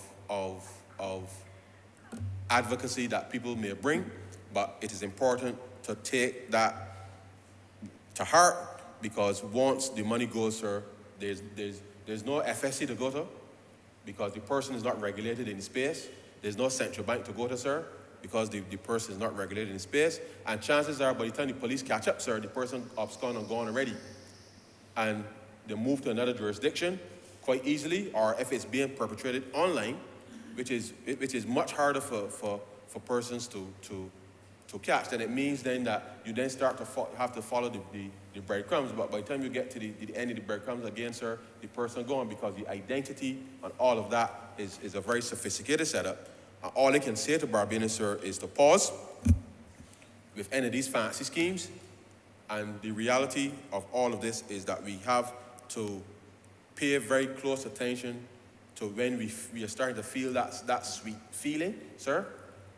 advocacy that people may bring, but it is important to take that to heart, because once the money goes, sir, there's no FSC to go to, because the person is not regulated in the space. There's no central bank to go to, sir, because the person is not regulated in space. And chances are, by the time the police catch up, sir, the person absconded and gone already. And they move to another jurisdiction, quite easily, or if it's being perpetrated online, which is much harder for persons to catch, then it means then that you then start to have to follow the breadcrumbs. But by the time you get to the end of the breadcrumbs again, sir, the person gone, because the identity and all of that is a very sophisticated setup. And all I can say to Barbadians, sir, is to pause with any of these fancy schemes. And the reality of all of this is that we have to pay very close attention to when we are starting to feel that sweet feeling, sir,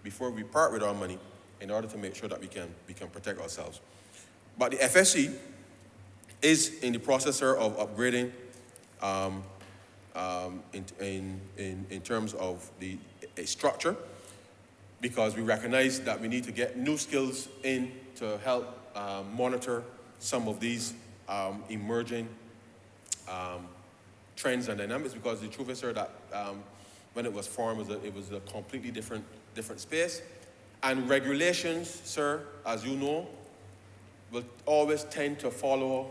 before we part with our money, in order to make sure that we can protect ourselves. But the FSC is in the process, sir, of upgrading in terms of the structure, because we recognize that we need to get new skills in to help monitor some of these emerging trends and dynamics, because the truth is, sir, that when it was formed, it was a completely different space. And regulations, sir, as you know, will always tend to follow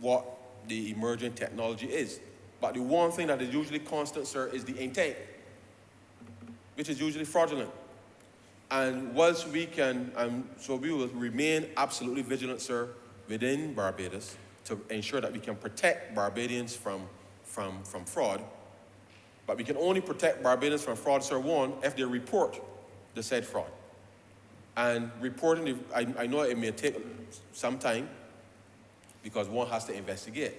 what the emerging technology is. But the one thing that is usually constant, sir, is the intent, which is usually fraudulent. And whilst we can, so we will remain absolutely vigilant, sir, within Barbados to ensure that we can protect Barbadians from fraud. But we can only protect Barbadians from fraud, sir, one, if they report the said fraud. And reporting, I know it may take some time, because one has to investigate.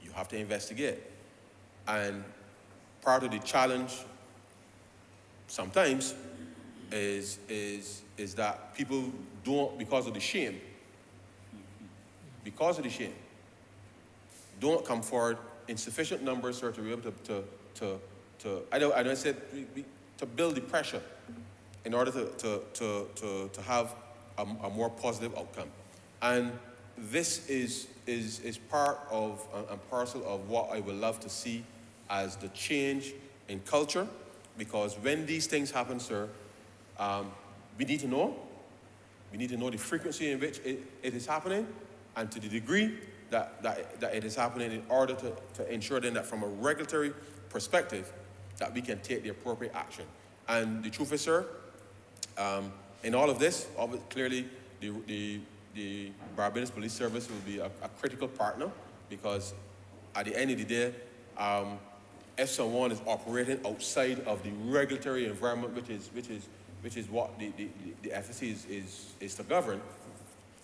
You have to investigate. And part of the challenge sometimes is that people don't, because of the shame, don't come forward in sufficient numbers, sir, to be able to build the pressure in order to have a more positive outcome. And this is part of and parcel of what I would love to see as the change in culture, because when these things happen, sir, we need to know. We need to know the frequency in which it is happening, and to the degree that it is happening, in order to ensure then that from a regulatory perspective that we can take the appropriate action. And the truth is, sir, in all of this, clearly the Barbados Police Service will be a critical partner, because at the end of the day, if someone is operating outside of the regulatory environment, which is what the FSC is to govern,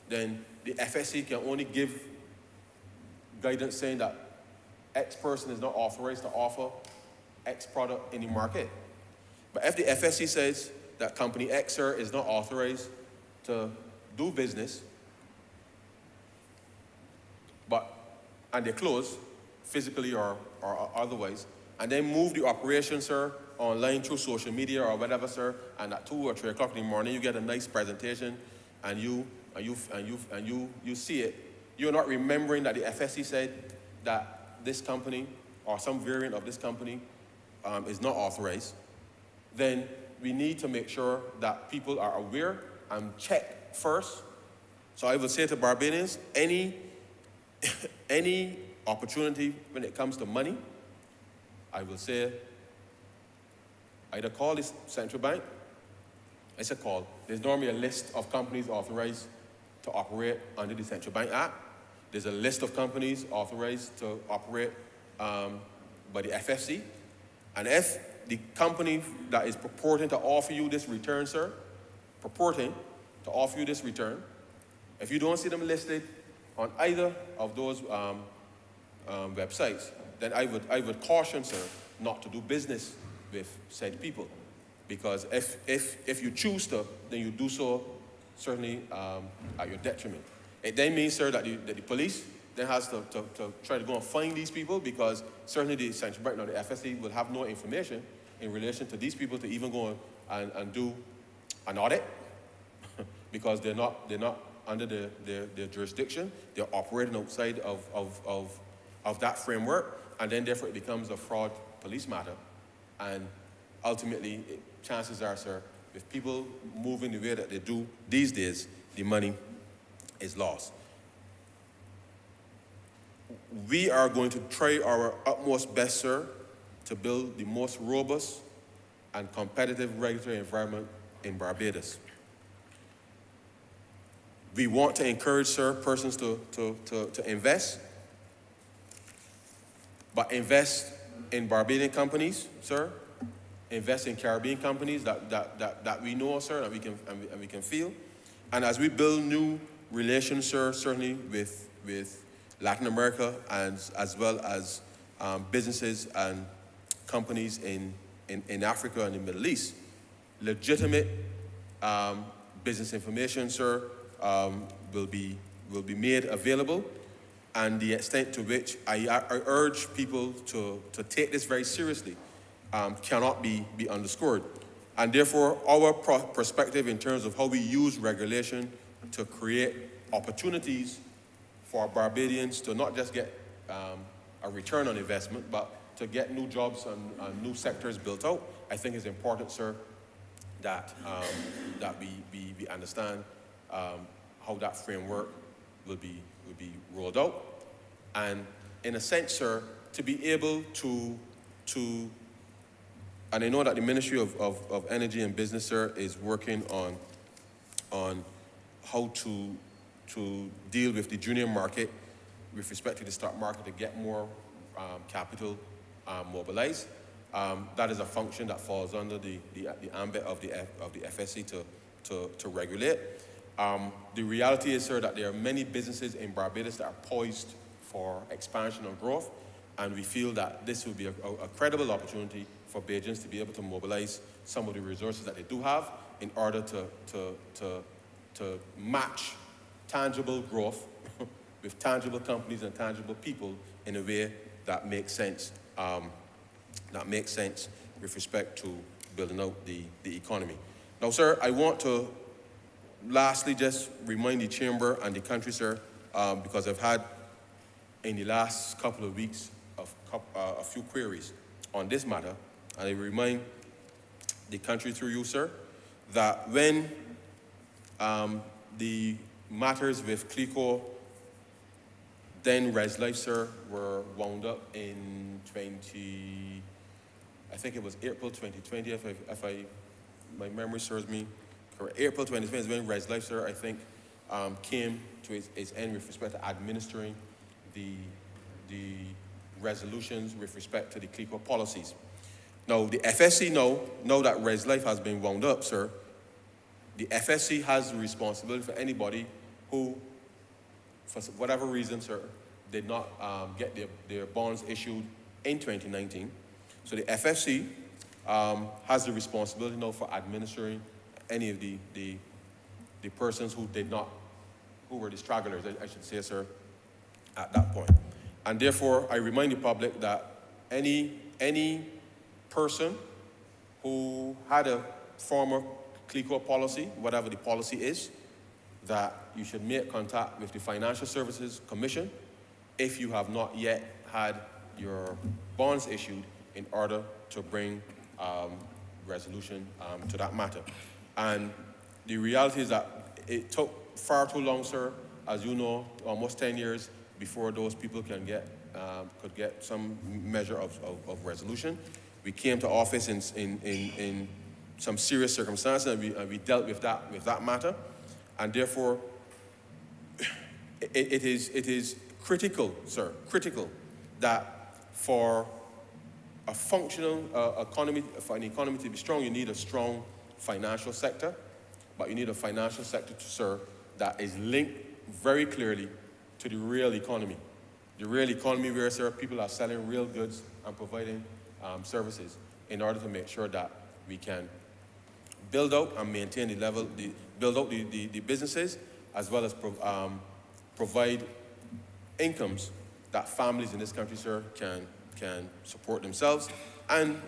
then the FSC can only give guidance saying that X person is not authorized to offer X product in the market. But if the FSC says that company X, sir, is not authorized to do business, and they close physically or otherwise, and then move the operation, sir, online through social media or whatever, sir, and at 2 or 3 o'clock in the morning you get a nice presentation, and you see it, you're not remembering that the FSC said that this company or some variant of this company is not authorized. Then we need to make sure that people are aware and check first. So I would say to Barbadians, any opportunity when it comes to money, I will say, either call the central bank. It's a call. There's normally a list of companies authorized to operate under the Central Bank Act. There's a list of companies authorized to operate by the FSC. And if the company that is purporting to offer you this return, sir, if you don't see them listed on either of those websites, then I would caution, sir, not to do business with said people. Because if you choose to, then you do so certainly at your detriment. It then means, sir, that the police then has to try to go and find these people, because certainly the Central Bank or the FSC will have no information in relation to these people to even go and do an audit, because they're not under their jurisdiction. They're operating outside of that framework, and then therefore it becomes a fraud police matter. And ultimately, chances are, sir, with people moving the way that they do these days, the money is lost. we are going to try our utmost best, sir, to build the most robust and competitive regulatory environment in Barbados. We want to encourage, sir, persons to invest, but invest in Barbadian companies, sir. Invest in Caribbean companies that we know, sir, and we can feel. And as we build new relations, sir, certainly with Latin America and as well as businesses and companies in Africa and the Middle East, legitimate business information, sir, will be made available, and the extent to which I urge people to take this very seriously cannot be underscored. And therefore, our perspective in terms of how we use regulation to create opportunities for Barbadians to not just get a return on investment, but to get new jobs and new sectors built out, I think is important, sir, that we understand how that framework will be rolled out. And in a sense, sir, to be able to and I know that the Ministry of Energy and Business, sir, is working on how to deal with the junior market with respect to the stock market to get more capital mobilized. That is a function that falls under the ambit of the FSC to regulate. The reality is, sir, that there are many businesses in Barbados that are poised for expansion and growth, and we feel that this would be a credible opportunity for Bajans to be able to mobilize some of the resources that they do have in order to match tangible growth with tangible companies and tangible people in a way that makes sense. With respect to building out the economy. Now, sir, I want to lastly just remind the Chamber and the country, sir, because I've had in the last couple of weeks a few queries on this matter, and I remind the country through you, sir, that when the matters with CLICO, then ResLife, sir, were wound up in I think it was April 2020, if my memory serves me correct. April 2020 is when ResLife, sir, I think, came to its end with respect to administering the resolutions with respect to the CLICO policies. Now, the FSC, now that ResLife has been wound up, sir, the FSC has the responsibility for anybody who, for whatever reason, sir, did not get their bonds issued in 2019. So the FSC has the responsibility now for administering any of the persons who were the stragglers, I should say, sir, at that point. And therefore, I remind the public that any person who had a former CLICO policy, whatever the policy is, that you should make contact with the Financial Services Commission if you have not yet had your bonds issued in order to bring resolution to that matter. And the reality is that it took far too long, sir, as you know, almost 10 years before those people could get some measure of resolution. We came to office in some serious circumstances, and we dealt with that matter. And therefore, it is critical, sir, critical that for a functional economy, for an economy to be strong, you need a strong financial sector, but you need a financial sector, sir, that is linked very clearly to the real economy. The real economy where, sir, people are selling real goods and providing services in order to make sure that we can build out and maintain build out the businesses, as well as provide incomes that families in this country, sir, can support themselves. And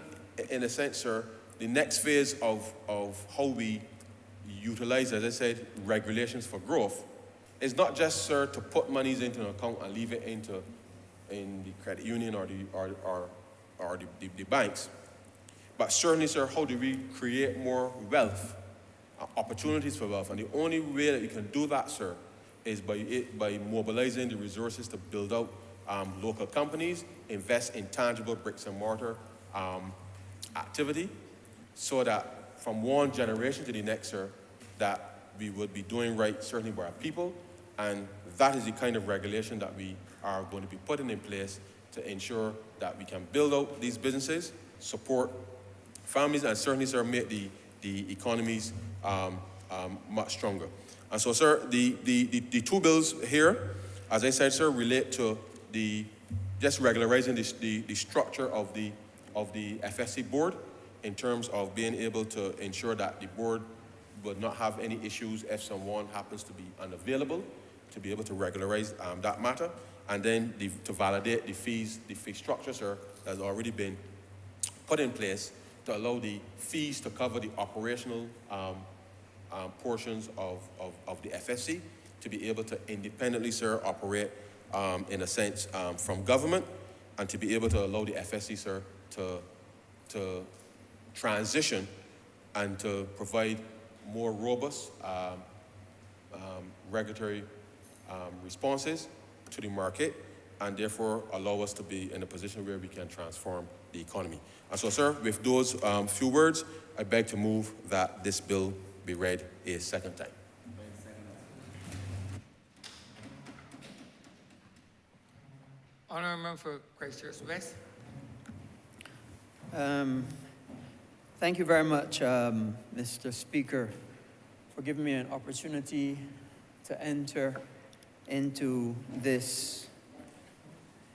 in a sense, sir, the next phase of how we utilize, as I said, regulations for growth is not just, sir, to put monies into an account and leave it in the credit union or the banks. But certainly, sir, how do we create more wealth, opportunities for wealth? And the only way that you can do that, sir, is by mobilizing the resources to build out local companies invest in tangible bricks and mortar activity, so that from one generation to the next, sir, that we would be doing right, certainly by our people, and that is the kind of regulation that we are going to be putting in place to ensure that we can build out these businesses, support families, and certainly, sir, make the economies much stronger. And so, sir, the two bills here, as I said, sir, relate to just regularizing the structure of the FSC board in terms of being able to ensure that the board would not have any issues if someone happens to be unavailable, to be able to regularize that matter, and then to validate the fee structure, sir, that's already been put in place to allow the fees to cover the operational portions of the FSC to be able to independently, sir, operate in a sense from government, and to be able to allow the FSC, sir, to transition and to provide more robust regulatory responses to the market, and therefore allow us to be in a position where we can transform the economy. And so, sir, with those few words, I beg to move that this bill be read a second time. Honourable Member for Christchurch West. Thank you very much, Mr. Speaker, for giving me an opportunity to enter into this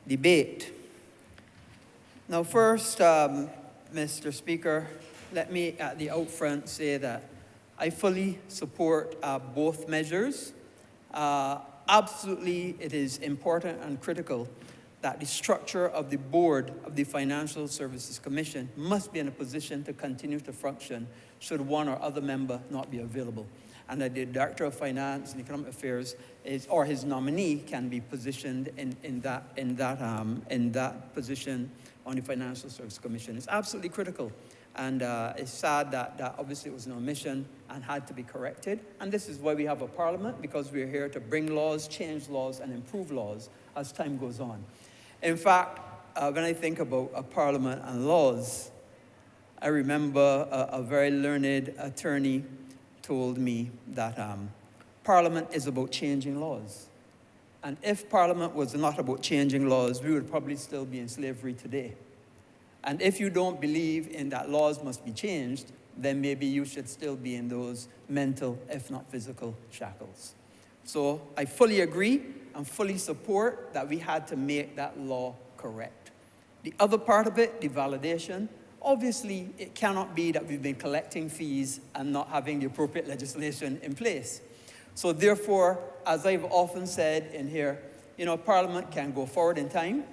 debate. Now, first, Mr. Speaker, let me at the outfront say that I fully support both measures. Absolutely, it is important and critical that the structure of the board of the Financial Services Commission must be in a position to continue to function should one or other member not be available, and that the Director of Finance and Economic Affairs or his nominee can be positioned in that position on the Financial Services Commission. It's absolutely critical, and it's sad that obviously it was an omission and had to be corrected. And this is why we have a parliament, because we're here to bring laws, change laws, and improve laws as time goes on. In fact, when I think about a parliament and laws, I remember a very learned attorney told me that parliament is about changing laws. And if parliament was not about changing laws, we would probably still be in slavery today. And if you don't believe in that laws must be changed, then maybe you should still be in those mental, if not physical, shackles. So I fully agree and fully support that we had to make that law correct. The other part of it, the validation, obviously it cannot be that we've been collecting fees and not having the appropriate legislation in place. So therefore, as I've often said in here, Parliament can go forward in time,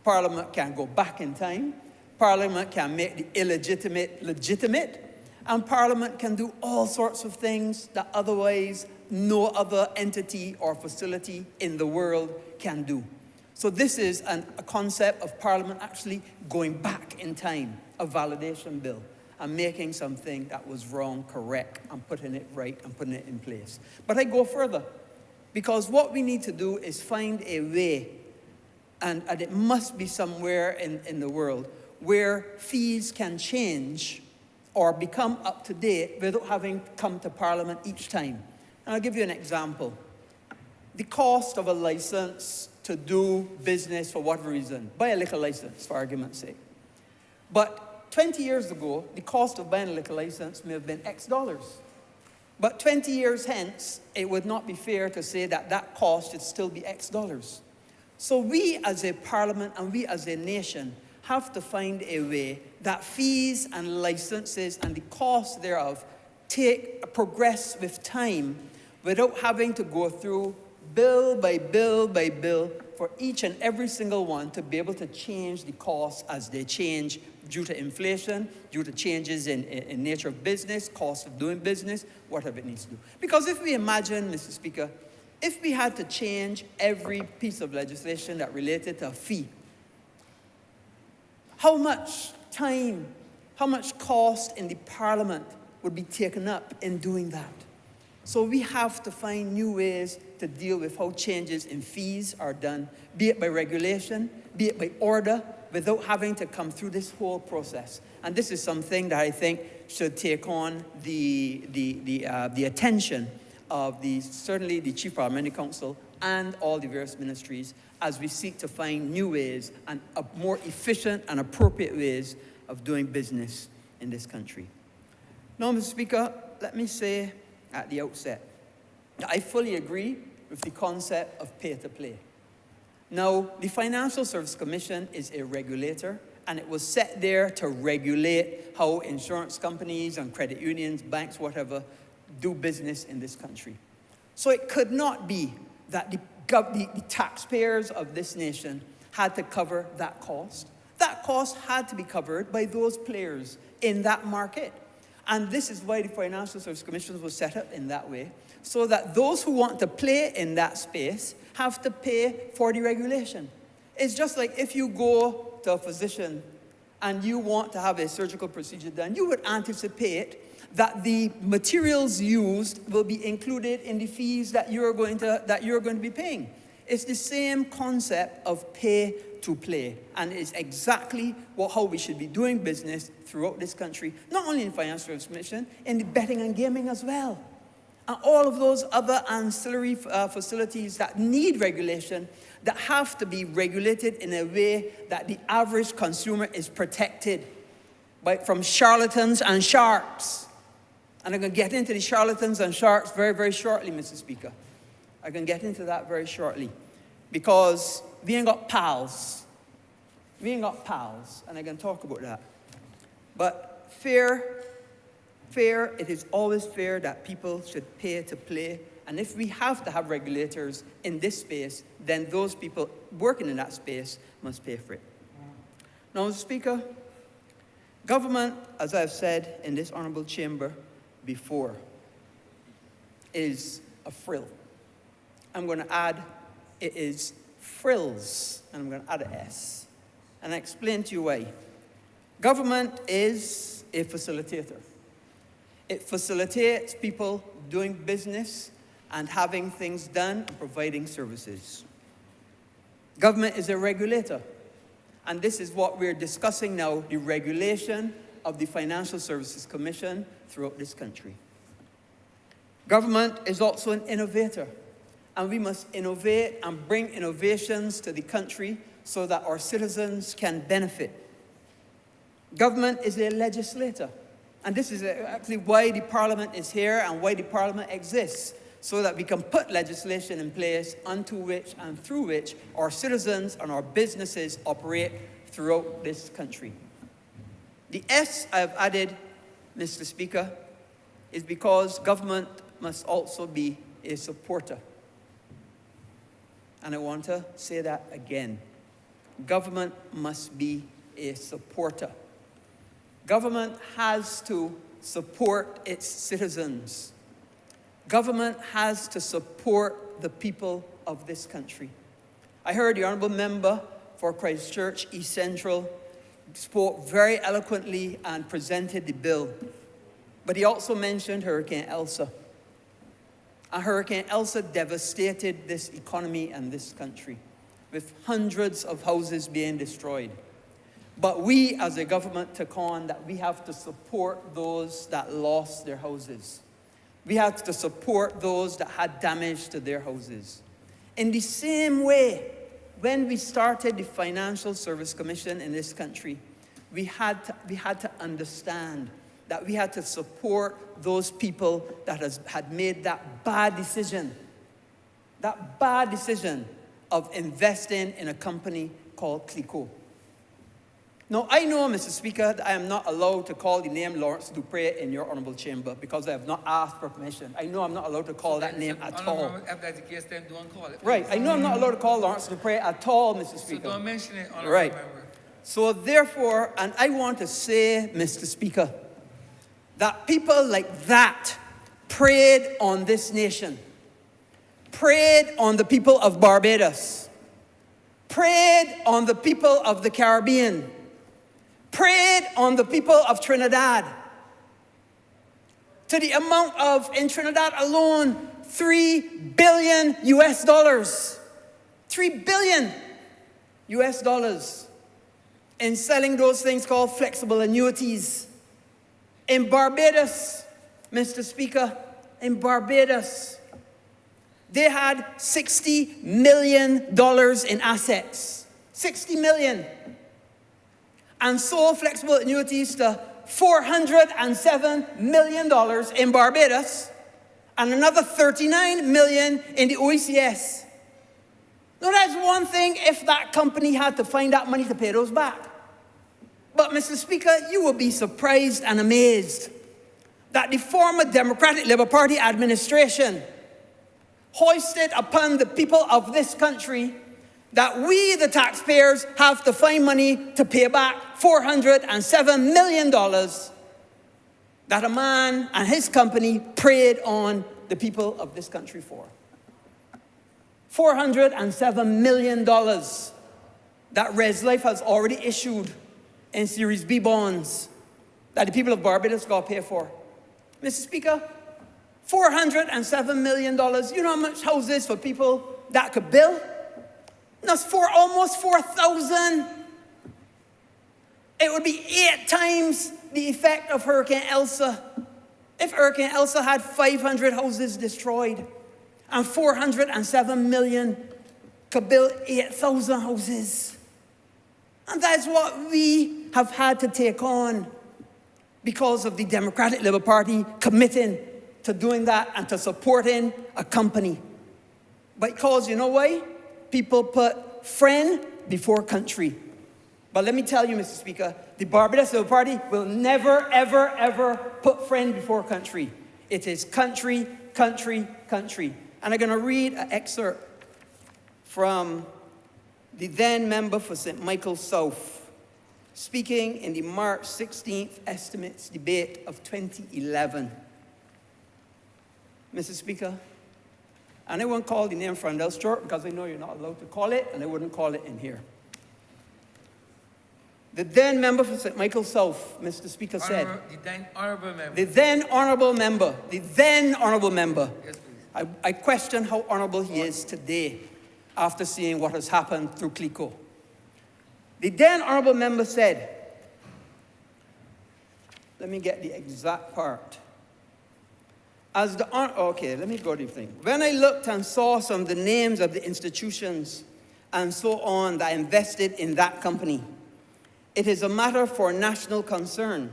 Parliament can go back in time, Parliament can make the illegitimate legitimate, and Parliament can do all sorts of things that otherwise no other entity or facility in the world can do. So this is a concept of Parliament actually going back in time, a validation bill, and making something that was wrong correct and putting it right and putting it in place. But I go further, because what we need to do is find a way, and it must be somewhere in the world, where fees can change or become up to date without having come to Parliament each time. And I'll give you an example. The cost of a license to do business for whatever reason, buy a liquor license for argument's sake. But 20 years ago, the cost of buying a liquor license may have been X dollars. But 20 years hence, it would not be fair to say that that cost should still be X dollars. So we as a parliament and we as a nation have to find a way that fees and licenses and the cost thereof progress with time without having to go through bill by bill by bill for each and every single one to be able to change the costs as they change due to inflation, due to changes in nature of business, cost of doing business, whatever it needs to do. Because if we imagine, Mr. Speaker, if we had to change every piece of legislation that related to a fee, how much time, how much cost in the Parliament would be taken up in doing that? So we have to find new ways to deal with how changes in fees are done, be it by regulation, be it by order, without having to come through this whole process. And this is something that I think should take on the attention of certainly the Chief Parliamentary Council and all the various ministries as we seek to find new ways and more efficient and appropriate ways of doing business in this country. Now, Mr. Speaker, let me say at the outset that I fully agree with the concept of pay-to-play. Now, the Financial Services Commission is a regulator, and it was set there to regulate how insurance companies and credit unions, banks, whatever, do business in this country. So it could not be that the taxpayers of this nation had to cover that cost. That cost had to be covered by those players in that market. And this is why the Financial Services Commission was set up in that way, so that those who want to play in that space have to pay for the regulation. It's just like if you go to a physician and you want to have a surgical procedure done, you would anticipate that the materials used will be included in the fees that you're going to be paying. It's the same concept of pay to play, and it's exactly how we should be doing business throughout this country, not only in Financial Services Commission, in the betting and gaming as well. And all of those other ancillary facilities that need regulation, that have to be regulated in a way that the average consumer is protected from charlatans and sharks. And I'm going to get into the charlatans and sharks very, very shortly, Mr. Speaker. I'm going to get into that very shortly. Because we ain't got pals. We ain't got pals. And I'm going to talk about that. But fair, it is always fair that people should pay to play. And if we have to have regulators in this space, then those people working in that space must pay for it. Now, Mr. Speaker, government, as I've said in this honorable chamber before, is a frill. I'm going to add, it is frills, and I'm going to add an S. And I explain to you why. Government is a facilitator. It facilitates people doing business and having things done and providing services. Government is a regulator. And this is what we're discussing now, the regulation of the Financial Services Commission throughout this country. Government is also an innovator. And we must innovate and bring innovations to the country so that our citizens can benefit. Government is a legislator. And this is actually why the Parliament is here and why the Parliament exists, so that we can put legislation in place unto which and through which our citizens and our businesses operate throughout this country. The S I have added, Mr. Speaker, is because government must also be a supporter. And I want to say that again. Government must be a supporter. Government has to support its citizens. Government has to support the people of this country. I heard the Honourable Member for Christchurch East Central spoke very eloquently and presented the bill. But he also mentioned Hurricane Elsa. And Hurricane Elsa devastated this economy and this country, with hundreds of houses being destroyed. But we, as a government, took on that we have to support those that lost their houses. We have to support those that had damage to their houses. In the same way, when we started the Financial Services Commission in this country, we had to understand that we had to support those people that had made that bad decision of investing in a company called Clico. Now, I know, Mr. Speaker, that I am not allowed to call the name Lawrence Dupre in your honourable chamber because I have not asked for permission. I know I'm not allowed to call that name at all. If that's the case, then don't call it. Right, I know I'm not allowed to call Lawrence Dupre at all, Mr. Speaker. So don't mention it, honourable Right. member. So therefore, and I want to say, Mr. Speaker, that people like that preyed on this nation, preyed on the people of Barbados, preyed on the people of the Caribbean, preyed on the people of Trinidad. To the amount of, in Trinidad alone, $3 billion US dollars. $3 billion US dollars in selling those things called flexible annuities. In Barbados, Mr. Speaker, in Barbados, they had $60 million in assets. $60 million. And sold flexible annuities to $407 million in Barbados and another $39 million in the OECS. Now that's one thing if that company had to find that money to pay those back. But Mr. Speaker, you will be surprised and amazed that the former Democratic Labour Party administration hoisted upon the people of this country that we, the taxpayers, have to find money to pay back $407 million that a man and his company preyed on the people of this country for. $407 million that ResLife has already issued in Series B bonds that the people of Barbados got to pay for. Mr. Speaker, $407 million, you know how much houses for people that could build? That's almost 4,000. It would be 8 times the effect of Hurricane Elsa. If Hurricane Elsa had 500 houses destroyed and 407 million could build 8,000 houses. And that's what we have had to take on because of the Democratic Labour Party committing to doing that and to supporting a company. Because you know why? People put friend before country. But let me tell you, Mr. Speaker, the Barbados Labour Party will never, ever, ever put friend before country. It is country, country, country. And I'm going to read an excerpt from the then member for St. Michael South, speaking in the March 16th estimates debate of 2011. Mr. Speaker, and I won't call the name from Del Short because I know you're not allowed to call it, and I wouldn't call it in here. The then member for St. Michael South, Mr. Speaker, said, The then honourable member. the then honourable member, the then honourable member. Yes, please. I question how honourable he is today after seeing what has happened through CLICO. The then honourable member said, let me get the exact part. Okay, let me go to the thing. When I looked and saw some of the names of the institutions and so on that invested in that company, it is a matter for national concern.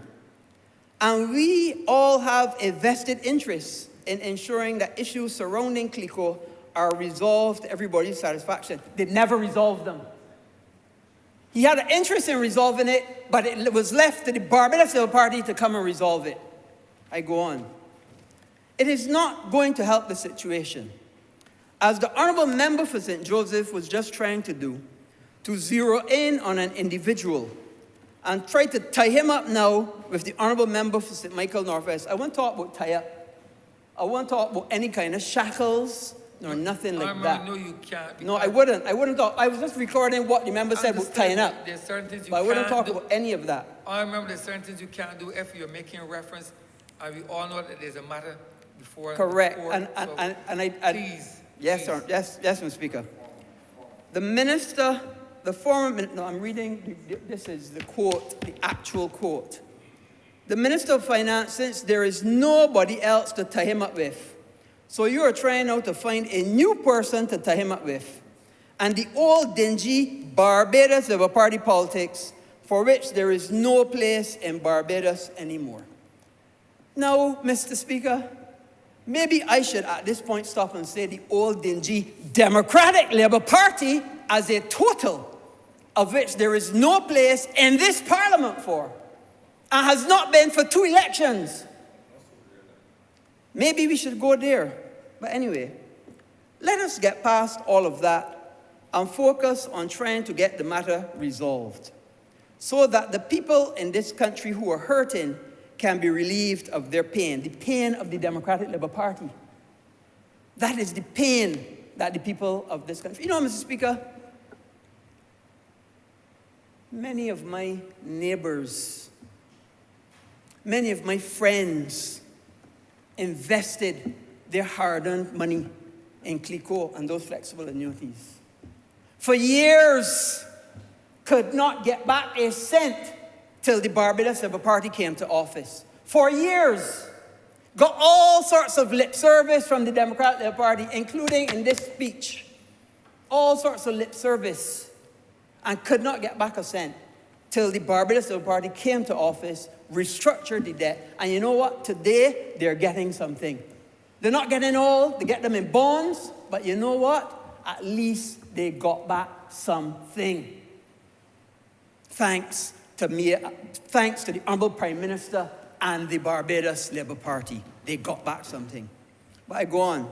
And we all have a vested interest in ensuring that issues surrounding CLICO are resolved to everybody's satisfaction. They never resolved them. He had an interest in resolving it, but it was left to the Barbados Labour Party to come and resolve it. I go on. It is not going to help the situation, as the honourable member for St. Joseph was just trying to do, to zero in on an individual and try to tie him up now with the honourable member for St. Michael Northwest. I won't talk about tie up. I won't talk about any kind of shackles or nothing like that. No, you can't. No, I wouldn't. I wouldn't talk. I was just recording what the member said about tying up. There's certain things you But I wouldn't can't talk do. about any of that. I remember there's certain things you can't do if you're making a reference, and we all know that there's a matter before. Correct. The court, please. Yes, sir. Yes, Mr. Speaker. The minister, the former minister, no, I'm reading, this is the quote, the actual quote. The Minister of Finance, since there is nobody else to tie him up with, so you are trying now to find a new person to tie him up with. And the old dingy Barbados Labour Party politics, for which there is no place in Barbados anymore. Now, Mr. Speaker, maybe I should at this point stop and say the old dingy Democratic Labour Party as a total, of which there is no place in this Parliament for, and has not been for 2 elections. Maybe we should go there. But anyway, let us get past all of that and focus on trying to get the matter resolved so that the people in this country who are hurting can be relieved of their pain, the pain of the Democratic Labour Party. That is the pain that the people of this country... You know, Mr. Speaker, many of my neighbors, many of my friends invested their hard-earned money in CLICO and those flexible annuities. For years, could not get back a cent till the Barbados Labour Party came to office. For years, got all sorts of lip service from the Democratic Labour Party, including in this speech. All sorts of lip service, and could not get back a cent till the Barbados Labour Party came to office, restructured the debt, and you know what? Today, they're getting something. They're not getting all, they get them in bonds, but you know what? At least they got back something. Thanks to the Honourable Prime Minister and the Barbados Labour Party. They got back something. But I go on.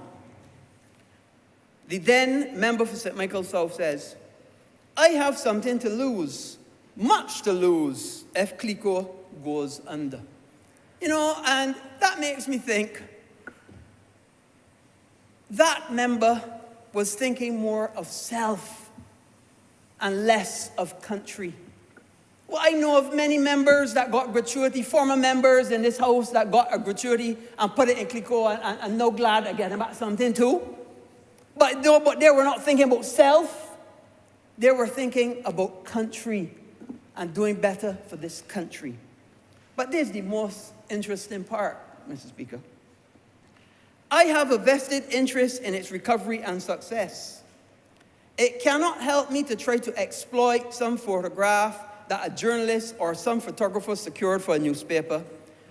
The then member for St. Michael South says, I have something to lose, much to lose, if CLICO goes under. You know, and that makes me think, that member was thinking more of self and less of country. Well, I know of many members that got gratuity, former members in this house that got a gratuity and put it in CLICO and no glad to get about something too. But they were not thinking about self. They were thinking about country and doing better for this country. But this is the most interesting part, Mr. Speaker. I have a vested interest in its recovery and success. It cannot help me to try to exploit some photograph that a journalist or some photographer secured for a newspaper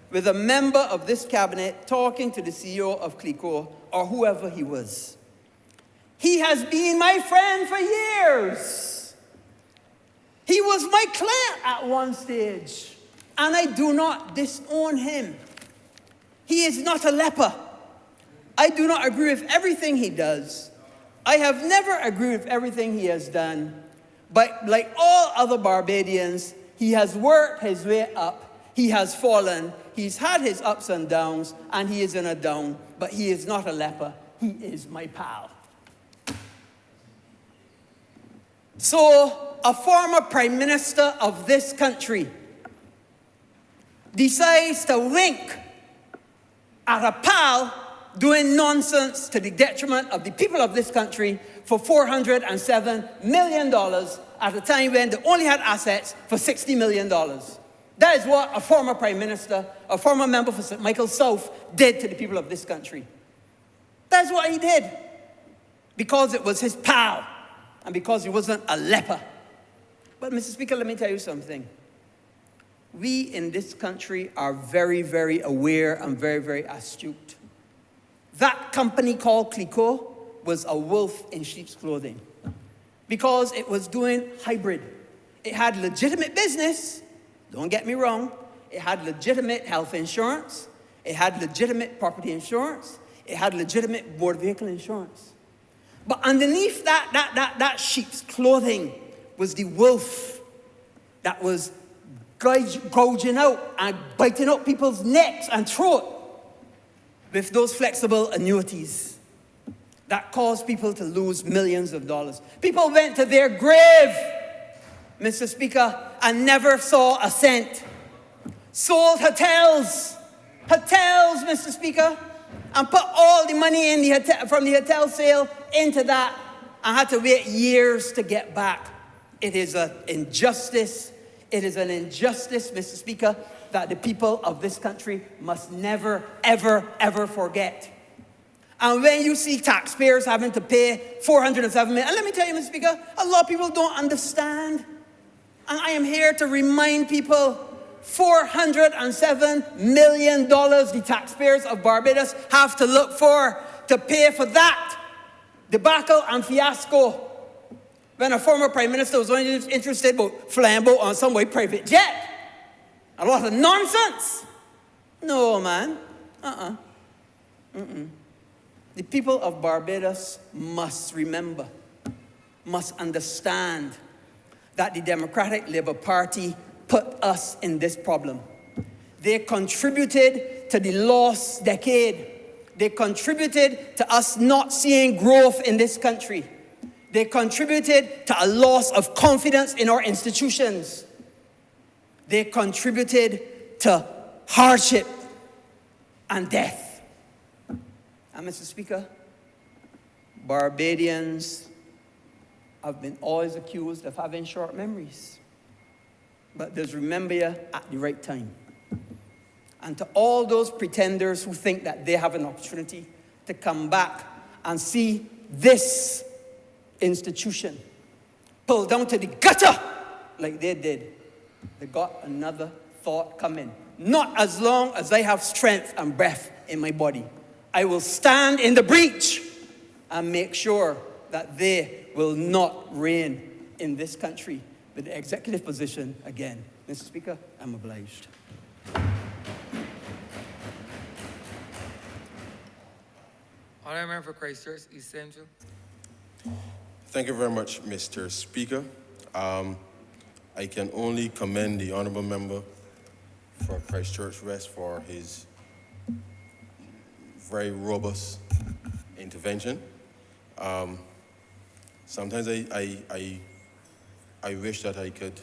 with a member of this cabinet talking to the CEO of CLICO or whoever he was. He has been my friend for years. He was my client at one stage, and I do not disown him. He is not a leper. I do not agree with everything he does. I have never agreed with everything he has done. But like all other Barbadians, he has worked his way up. He has fallen. He's had his ups and downs, and he is in a down. But he is not a leper. He is my pal. So, a former prime minister of this country decides to wink at a pal doing nonsense to the detriment of the people of this country for $407 million at a time when they only had assets for $60 million. That is what a former prime minister, a former member for St. Michael South did to the people of this country. That's what he did. Because it was his pal and because he wasn't a leper. But Mr. Speaker, let me tell you something. We in this country are very, very aware and very, very astute. That company called CLICO was a wolf in sheep's clothing because it was doing hybrid. It had legitimate business, don't get me wrong. It had legitimate health insurance. It had legitimate property insurance. It had legitimate motor vehicle insurance. But underneath that sheep's clothing was the wolf that was gouging out and biting out people's necks and throat with those flexible annuities that caused people to lose millions of dollars. People went to their grave, Mr. Speaker, and never saw a cent. Sold hotels, Mr. Speaker, and put all the money in the hotel, from the hotel sale into that and had to wait years to get back. It is an injustice. It is an injustice, Mr. Speaker, that the people of this country must never, ever, ever forget. And when you see taxpayers having to pay $407 million, and let me tell you, Mr. Speaker, a lot of people don't understand. And I am here to remind people, $407 million the taxpayers of Barbados have to look for to pay for that debacle and fiasco when a former prime minister was only interested about flying boat on some way private jet. A lot of nonsense. No, man. The people of Barbados must remember, must understand that the Democratic Labour Party put us in this problem. They contributed to the lost decade. They contributed to us not seeing growth in this country. They contributed to a loss of confidence in our institutions. They contributed to hardship and death. And And Mr. Speaker, Barbadians have been always accused of having short memories. But there's remember you at the right time. And to all those pretenders who think that they have an opportunity to come back and see this institution pulled down to the gutter like they did, they got another thought coming. Not as long as I have strength and breath in my body. I will stand in the breach and make sure that they will not reign in this country with the executive position again. Mr. Speaker, I'm obliged. Honourable Member for Christchurch East Central. Thank you very much, Mr. Speaker. I can only commend the Honourable Member for Christchurch West for his very robust intervention. Sometimes I wish that I could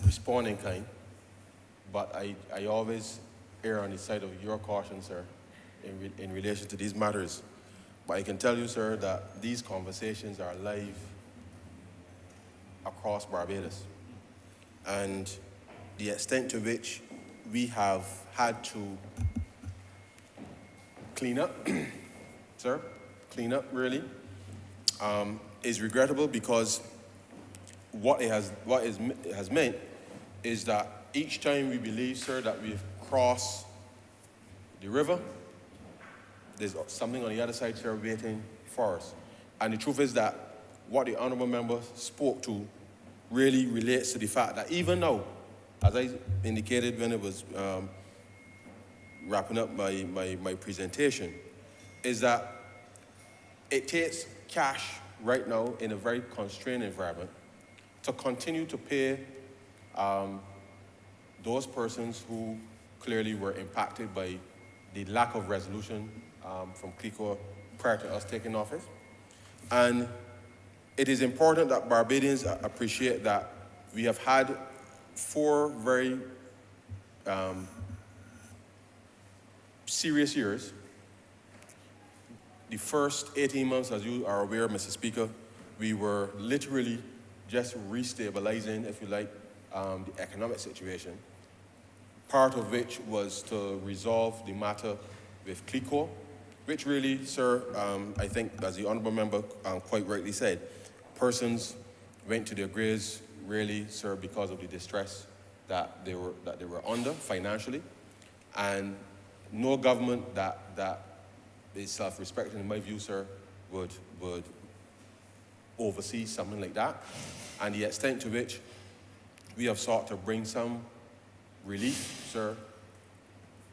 respond in kind, but I always err on the side of your caution, sir, in relation to these matters. But I can tell you, sir, that these conversations are live across Barbados. And the extent to which we have had to clean up, sir, clean up really, is regrettable, because what it has meant is that each time we believe, sir, that we've crossed the river, there's something on the other side, sir, waiting for us. And the truth is that what the Honourable Member spoke to really relates to the fact that even now, as I indicated when it was wrapping up my presentation, is that it takes cash right now in a very constrained environment to continue to pay those persons who clearly were impacted by the lack of resolution from CLICO prior to us taking office. And it is important that Barbadians appreciate that we have had 4 very serious years. The first 18 months, as you are aware, Mr. Speaker, we were literally just restabilizing, if you like, the economic situation, part of which was to resolve the matter with CLICO, which really, sir, I think, as the Honourable Member quite rightly said, persons went to their graves really, sir, because of the distress that they were under financially, and no government that is self-respecting, in my view, sir, would oversee something like that. And the extent to which we have sought to bring some relief, sir,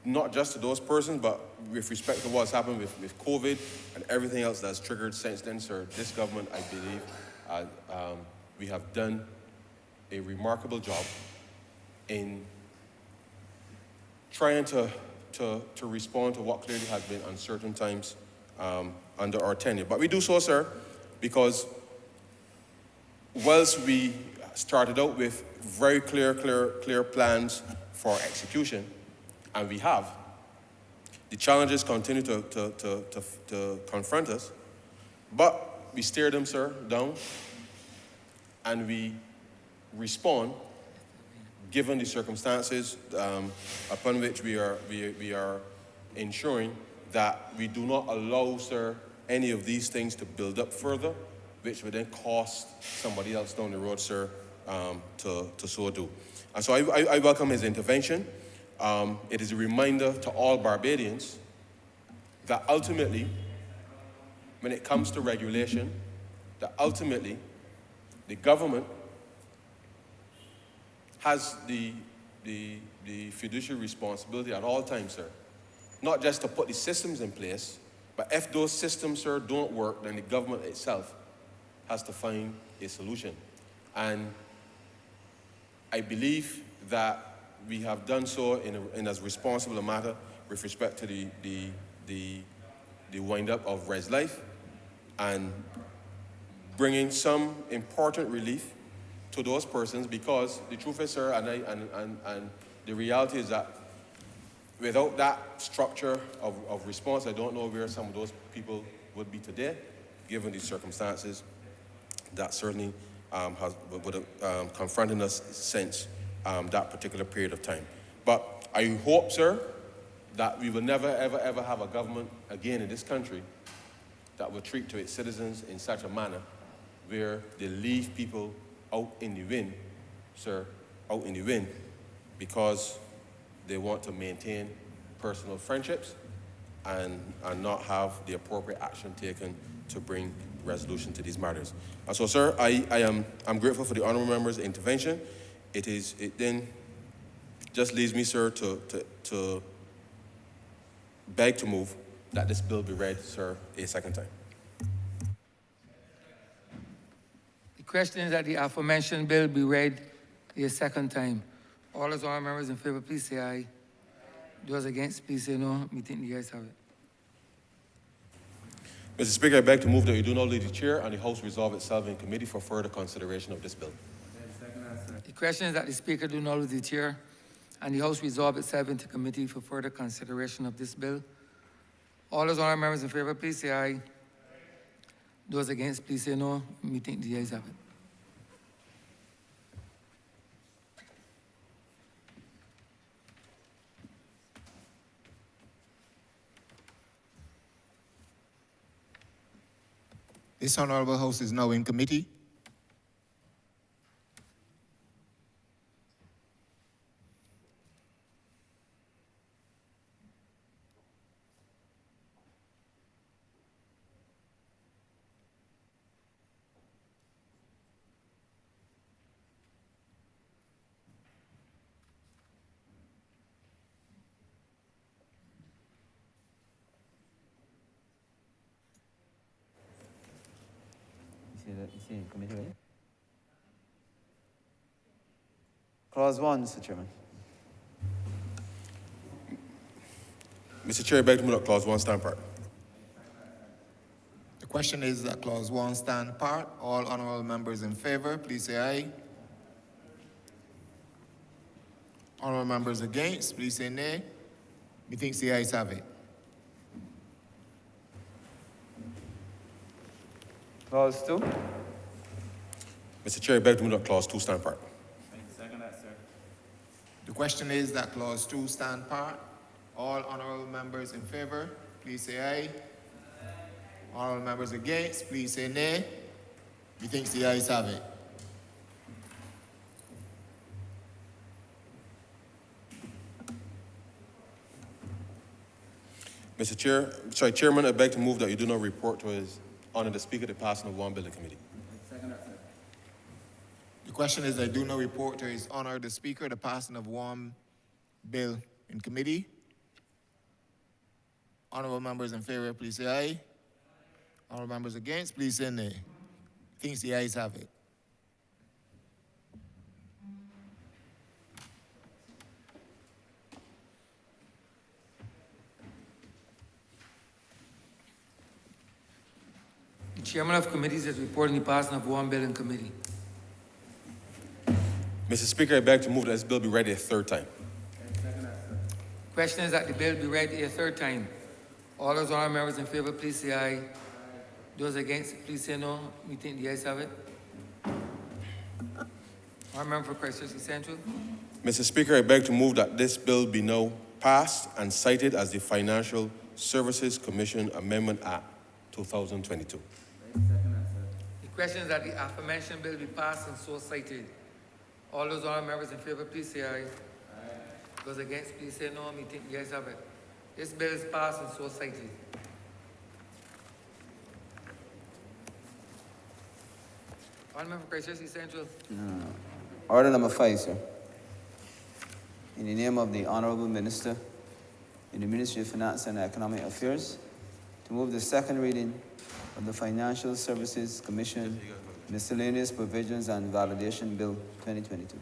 not just to those persons, but with respect to what's happened with COVID and everything else that's triggered since then, sir, this government, I believe, we have done a remarkable job in trying to respond to what clearly has been uncertain times under our tenure. But we do so, sir, because whilst we started out with very clear plans for execution, and we have, the challenges continue to confront us, but we stare them, sir, down, and we respond given the circumstances upon which we are ensuring that we do not allow, sir, any of these things to build up further, which would then cost somebody else down the road, sir, to so do. And so I welcome his intervention. It is a reminder to all Barbadians that ultimately, when it comes to regulation, that ultimately the government has the fiduciary responsibility at all times, sir. Not just to put the systems in place, but if those systems, sir, don't work, then the government itself has to find a solution. And I believe that we have done so in as responsible a matter with respect to the wind-up of Res Life and bringing some important relief to those persons, because the truth is, sir, and the reality is that without that structure of response, I don't know where some of those people would be today, given these circumstances. That certainly would have confronted us since that particular period of time. But I hope, sir, that we will never, ever, ever have a government again in this country that will treat to its citizens in such a manner where they leave people out in the wind, sir, out in the wind, because they want to maintain personal friendships and not have the appropriate action taken to bring resolution to these matters. And so, sir, I'm grateful for the honourable member's intervention. It then just leaves me, sir, to beg to move that this bill be read, sir, a second time. The question is that the aforementioned bill be read a second time. All those honourable members in favor, please say aye. Those against, please say no. Me think the ayes have it. Mr. Speaker, I beg to move that you do not leave the chair and the House resolve itself in committee for further consideration of this bill. The question is that the Speaker do not lose the chair and the House resolve itself into committee for further consideration of this bill. All those honourable members in favor, please say aye. Those against, please say no. Me think the ayes have it. This Honourable House is now in committee. You see committee, right? Clause 1, Mr. Chairman. Mr. Chair, I beg to move that clause 1 stand part. The question is that clause 1 stand part. All honourable members in favour, please say aye. Honourable members against, please say nay. Methinks the ayes have it. Clause 2. Mr. Chair, I beg to move that clause 2 stand part. The question is that clause 2 stand part. All honourable members in favour, please say aye. Honourable members against, please say nay. Methinks the ayes have it. Chairman, I beg to move that you do not report to His Honour the Speaker the passing of one bill in committee. The question is, I do not report to His Honour the Speaker the passing of one bill in committee. Honourable members in favour, please say aye. Honourable members against, please say nay. Thinks the ayes have it. The chairman of committees is reporting the passing of one bill in committee. Mr. Speaker, I beg to move that this bill be read a third time. Question is that the bill be read a third time. All those honourable members in favour, please say aye. Those against, please say no. We think the ayes have it. Honourable member for Christchurch Central. Mr. Speaker, I beg to move that this bill be now passed and cited as the Financial Services Commission Amendment Act 2022. The question is that the aforementioned bill be passed and so cited. All those honourable members in favour, please say aye. Those against, please say no. Me think the ayes have it. This bill is passed and so cited. Honourable member for Christchurch Central. Order number 5, sir. In the name of the Honourable Minister in the Ministry of Finance and Economic Affairs, to move the second reading of the Financial Services Commission Miscellaneous Provisions and Validation Bill 2022.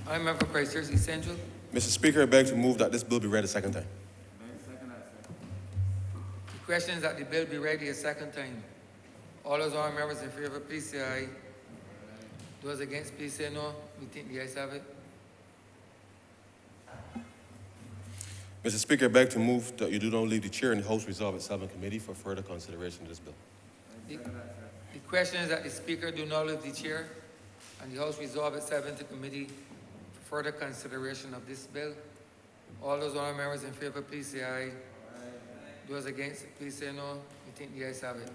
Honourable member for Christchurch Central. Mr. Speaker, I beg to move that this bill be read a second time. The question is that the bill be read a second time. All those honourable members in favour, please say aye. Those against, please say no. We think the ayes have it. Mr. Speaker, I beg to move that you do not leave the chair and the House resolve itself in committee for further consideration of this bill. The question is that the Speaker do not leave the chair and the House resolve itself into committee for further consideration of this bill. All those honourable members in favour, please say aye. Those against, please say no. We think the ayes have it.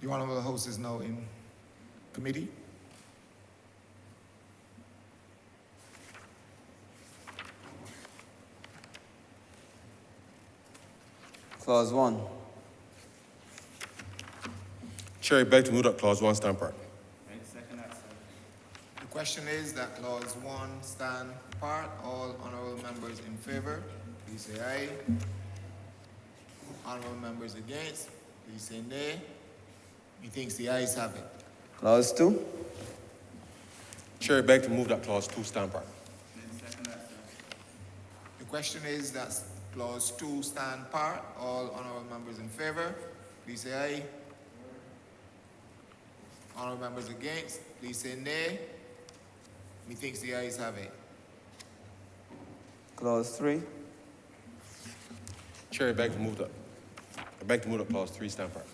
The Honourable House is now in committee. Clause 1. Chair, I beg to move that Clause 1 stand part. The question is that clause 1 stand part. All honourable members in favour, please say aye. Honourable members against, please say nay. Methinks the ayes have it. Clause 2. Chair, I beg to move that Clause 2 stand part. The question is that clause 2 stand part. All honourable members in favour, please say aye. Honourable members against, please say nay. Methinks the ayes have it. Clause 3. Chair, I beg to move that Clause 3 stand part.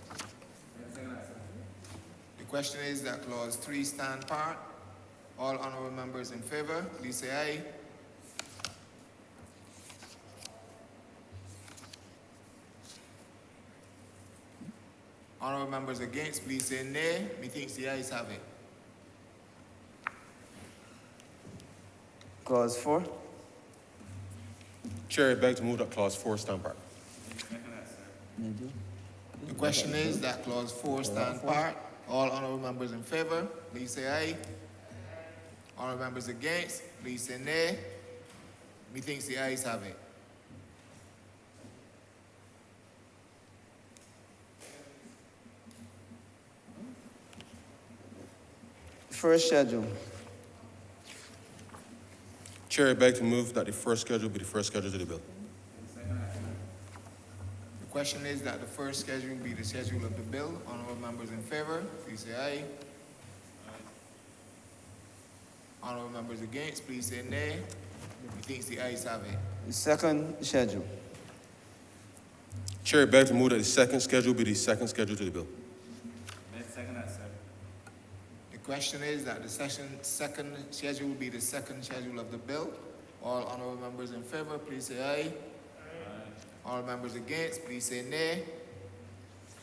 The question is that clause 3 stand part. All honourable members in favour, please say aye. Honourable members against, please say nay. Methinks the ayes have it. Clause 4. Chair, I beg to move that Clause 4 stand part. The question is that clause 4 stand part. All honourable members in favour, please say aye. Honourable members against, please say nay. Methinks the ayes have it. First schedule. Chair, I beg to move that the first schedule be the first schedule to the bill. The question is that the first schedule be the schedule of the bill. Honourable members in favour, please say aye. Honourable members against, please say nay. Methinks the ayes have it. The second schedule. Chair, I beg to move that the second schedule be the second schedule to the bill. The question is that the second schedule be the second schedule of the bill. All honourable members in favour, please say aye. All members against, please say nay.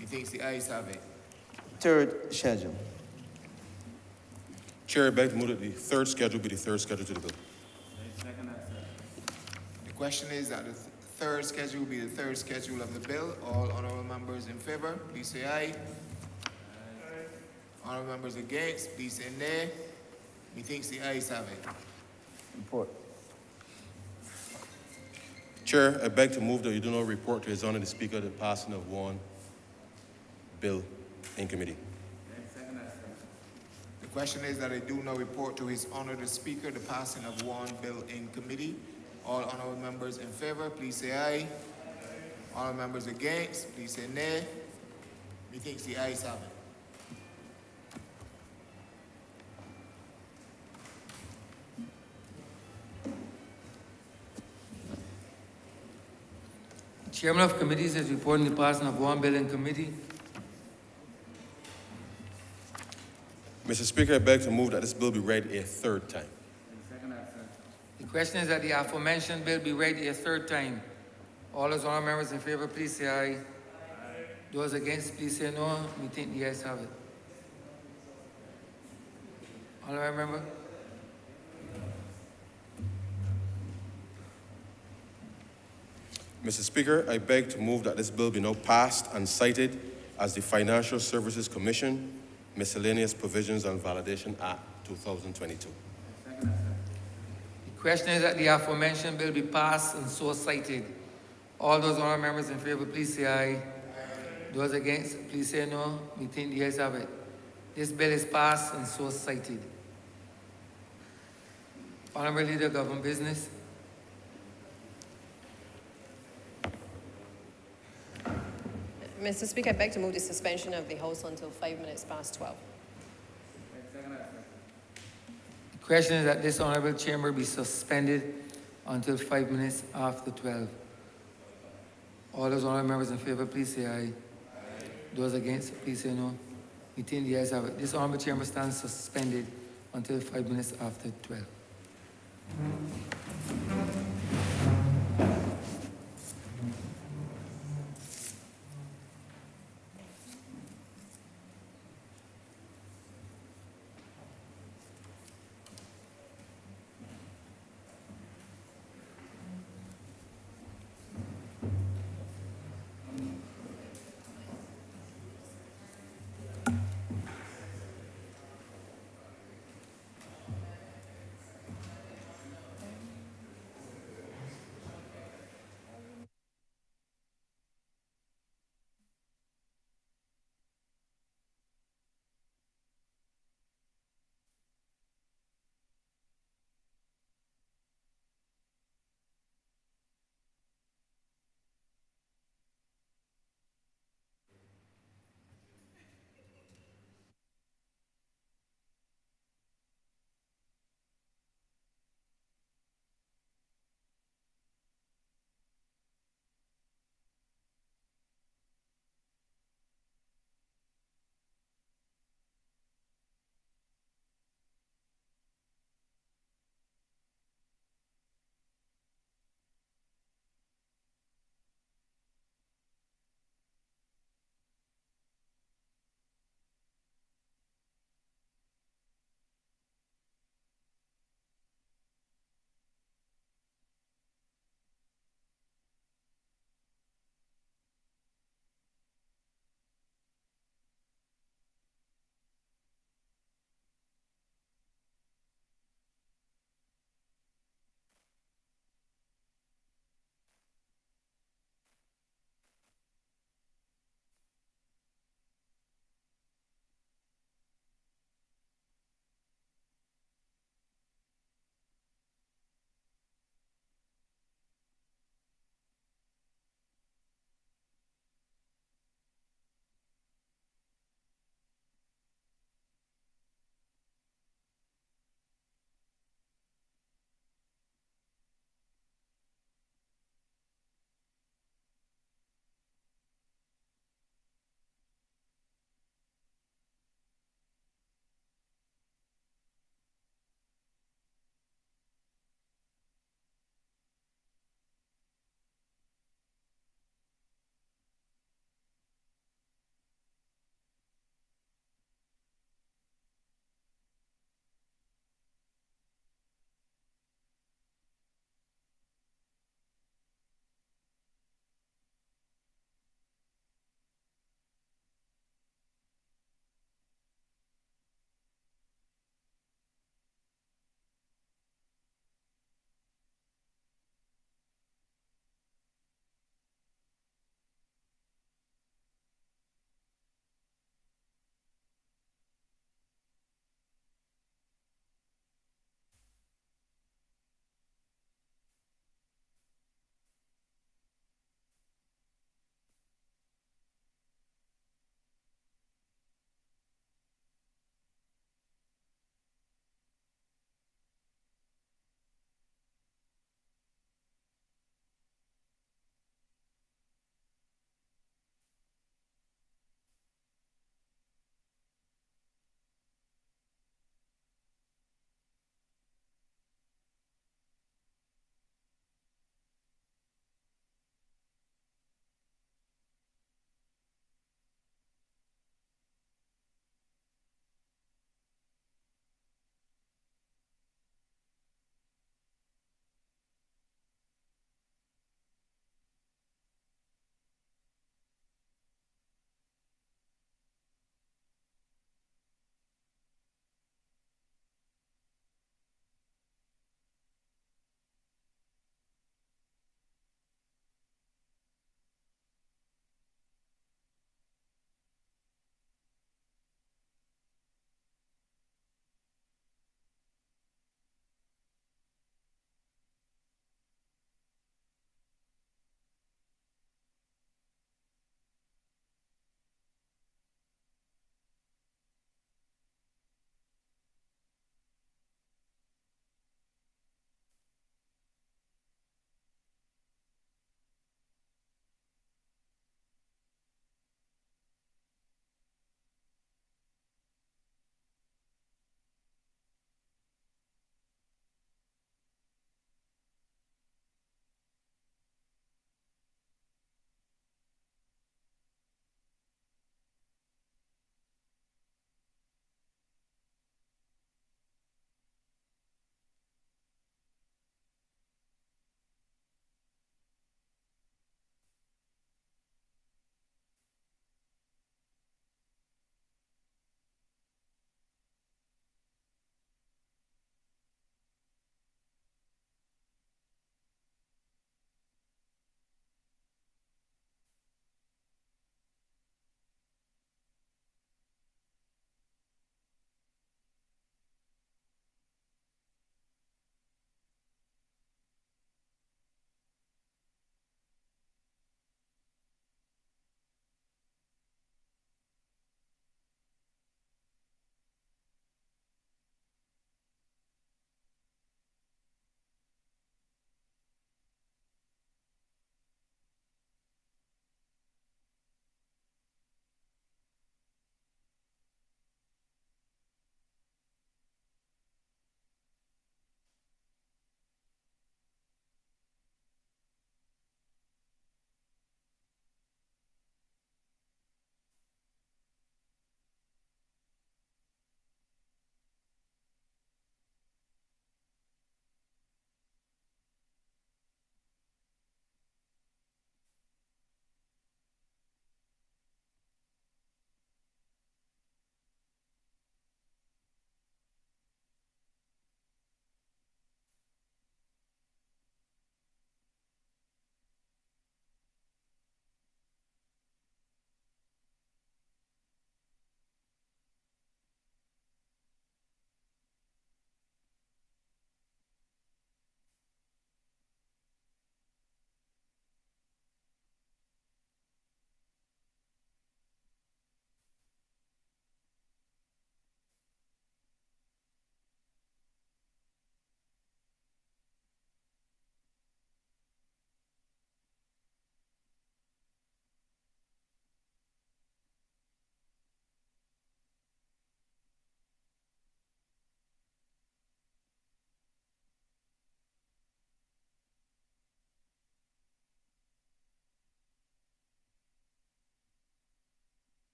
Methinks the ayes have it. Third schedule. Chair, I beg to move that the third schedule be the third schedule to the bill. The question is that the third schedule be the third schedule of the bill. All honourable members in favour, please say aye. Honourable members against, please say nay. Methinks the ayes have it. Report. Chair, I beg to move that you do not report to His Honour the Speaker the passing of one bill in committee. The question is that I do not report to His Honour the Speaker the passing of one bill in committee. All honourable members in favour, please say aye. All members against, please say nay. Methinks the ayes have it. Chairman of committees is reporting the passing of one bill in committee. Mr. Speaker, I beg to move that this bill be read a third time. The question is that the aforementioned bill be read a third time. All those honourable members in favour, please say aye. Those against, please say no. We think the ayes have it. Honourable member. Mr. Speaker, I beg to move that this bill be now passed and cited as the Financial Services Commission Miscellaneous Provisions and Validation Act 2022. The question is that the aforementioned bill be passed and so cited. All those honourable members in favour, please say aye. Those against, please say no. We think the ayes have it. This bill is passed and so cited. Honourable Leader, Government Business. Mr. Speaker, I beg to move the suspension of the House until 5 minutes past 12. The question is that this honorable chamber be suspended until 5 minutes after 12. All those honorable members in favor, please say aye. Those against, please say no. We think the ayes have it. This honorable chamber stands suspended until 5 minutes after 12.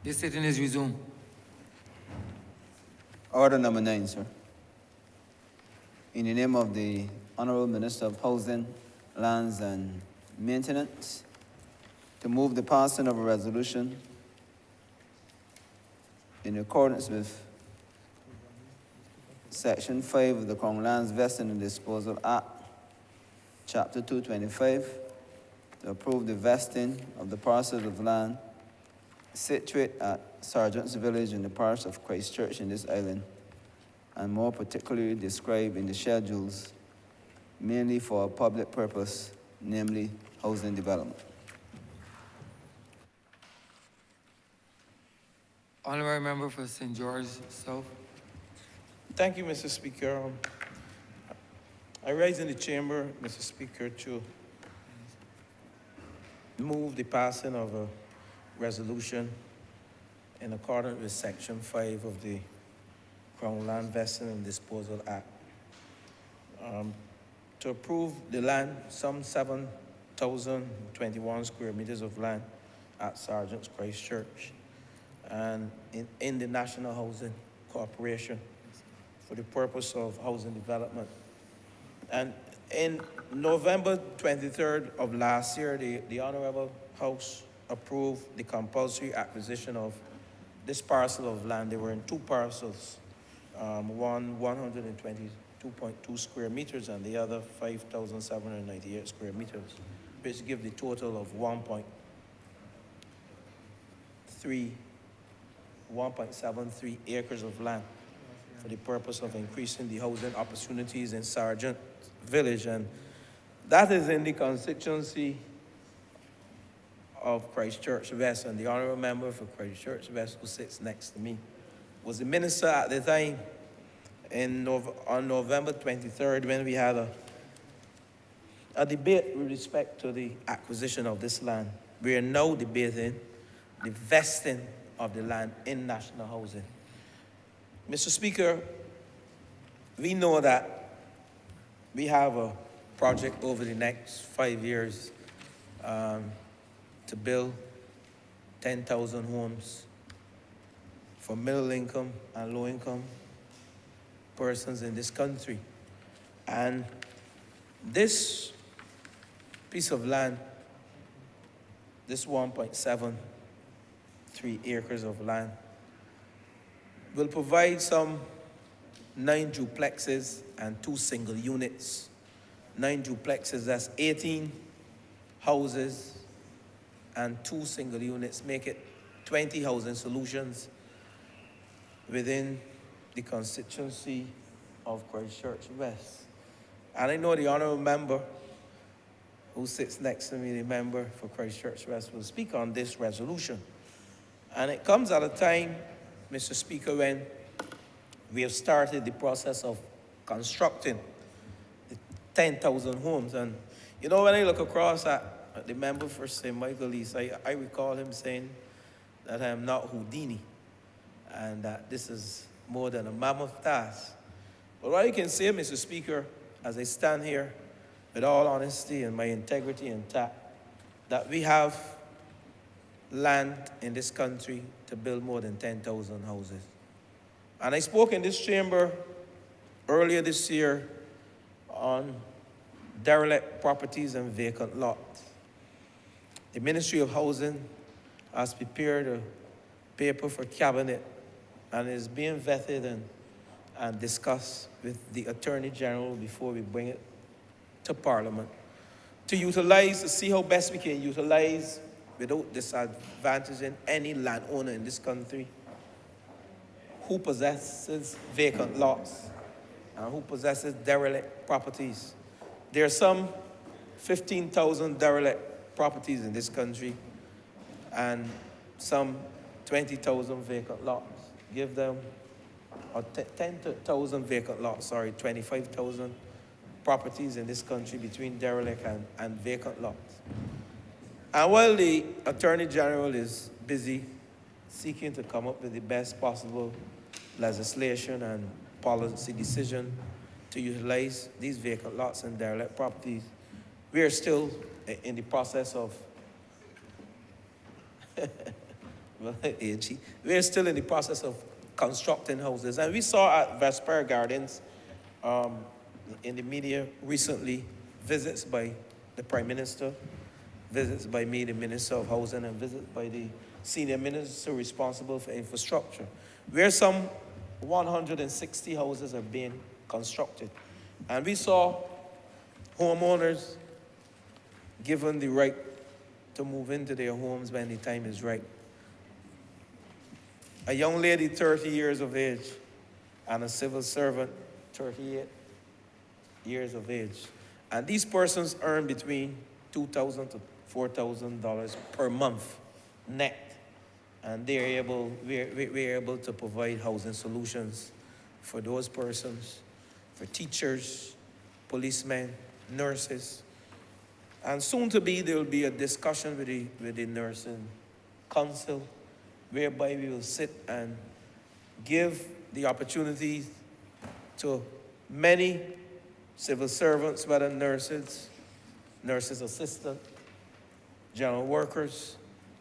This sitting is resumed. Order number 9, sir. In the name of the Honourable Minister of Housing, Lands and Maintenance, to move the passing of a resolution in accordance with Section 5 of the Crown Lands Vesting and Disposal Act, Chapter 225, to approve the vesting of the parcels of land situate at Sergeant's Village in the parish of Christchurch in this island, and more particularly described in the schedules, mainly for a public purpose, namely housing development. Honorary member for St. George South. Thank you, Mr. Speaker. I rise in the chamber, Mr. Speaker, to move the passing of a resolution in accordance with Section 5 of the Crown Land Vesting and Disposal Act to approve the land, some 7,021 square meters of land at Sergeant's Christchurch and in the National Housing Corporation for the purpose of housing development. And in November 23rd of last year, the Honourable House approved the compulsory acquisition of this parcel of land. They were in two parcels, one 122.2 square meters and the other 5,798 square meters, which give the total of 1.73 acres of land for the purpose of increasing the housing opportunities in Sergeant Village. And that is in the constituency of Christchurch West. And the honourable member for Christchurch West, who sits next to me, was the minister at the time on November 23rd when we had a debate with respect to the acquisition of this land. We are now debating the vesting of the land in national housing. Mr. Speaker, we know that we have a project over the next 5 years to build 10,000 homes for middle income and low income persons in this country. And this piece of land, this 1.73 acres of land, will provide some 9 duplexes and 2 single units. 9 duplexes, that's 18 houses, and 2 single units, make it 20 housing solutions within the constituency of Christchurch West. And I know the honourable member who sits next to me, the member for Christchurch West, will speak on this resolution. And it comes at a time, Mr. Speaker, when we have started the process of constructing the 10,000 homes. And, you know, when I look across at the member for St. Michael East, I recall him saying that I am not Houdini and that this is more than a mammoth task. But what I can say, Mr. Speaker, as I stand here with all honesty and my integrity intact, that we have land in this country to build more than 10,000 houses. And I spoke in this chamber earlier this year on derelict properties and vacant lots. The Ministry of Housing has prepared a paper for cabinet and is being vetted and discussed with the Attorney General before we bring it to Parliament to utilize, to see how best we can utilize without disadvantaging any landowner in this country who possesses vacant lots and who possesses derelict properties. There are some 15,000 derelict properties in this country and some 20,000 vacant lots. Give them, or 10,000 vacant lots, sorry, 25,000 properties in this country between derelict and vacant lots. And while the Attorney General is busy seeking to come up with the best possible legislation and policy decision to utilize these vacant lots and derelict properties, we are still in the process of well, AG, we're still in the process of constructing houses. And we saw at Vesper Gardens in the media recently visits by the Prime Minister, visits by me, the Minister of Housing, and visits by the Senior Minister responsible for infrastructure, where some 160 houses are being constructed. And we saw homeowners given the right to move into their homes when the time is right. A young lady, 30 years of age, and a civil servant, 38 years of age. And these persons earn between $2,000 to $4,000 per month net. And we're able to provide housing solutions for those persons, for teachers, policemen, nurses. And soon to be, there will be a discussion with the nursing council, whereby we will sit and give the opportunity to many civil servants, whether nurses, nurses assistant, general workers.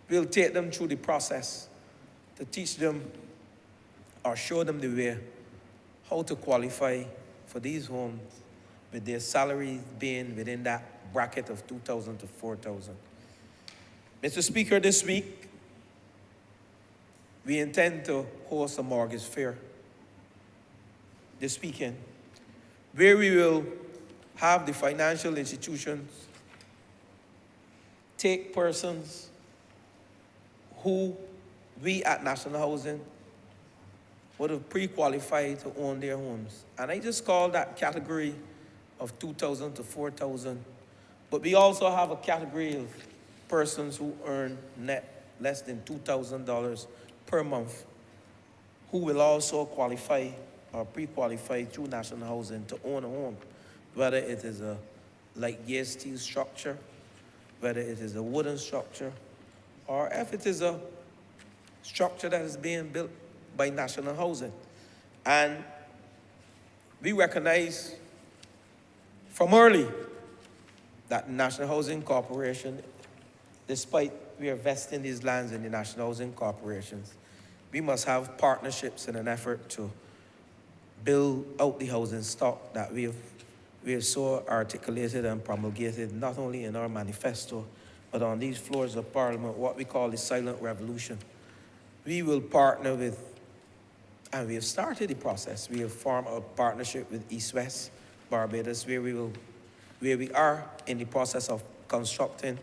We'll take them through the process to teach them or show them the way how to qualify for these homes with their salaries being within that bracket of $2,000 to $4,000. Mr. Speaker, this week, we intend to host a mortgage fair this weekend, where we will have the financial institutions take persons who we at National Housing would have pre-qualified to own their homes. And I just call that category of $2,000 to $4,000. But we also have a category of persons who earn net less than $2,000 per month, who will also qualify or pre-qualify through National Housing to own a home, whether it is a light gear steel structure, whether it is a wooden structure, or if it is a structure that is being built by National Housing. And we recognize from early that National Housing Corporation, despite we are vesting these lands in the National Housing Corporations, we must have partnerships in an effort to build out the housing stock that we have so articulated and promulgated, not only in our manifesto, but on these floors of Parliament, what we call the silent revolution. We will partner with, and we have started the process, we have formed a partnership with East West Barbados, where we are in the process of constructing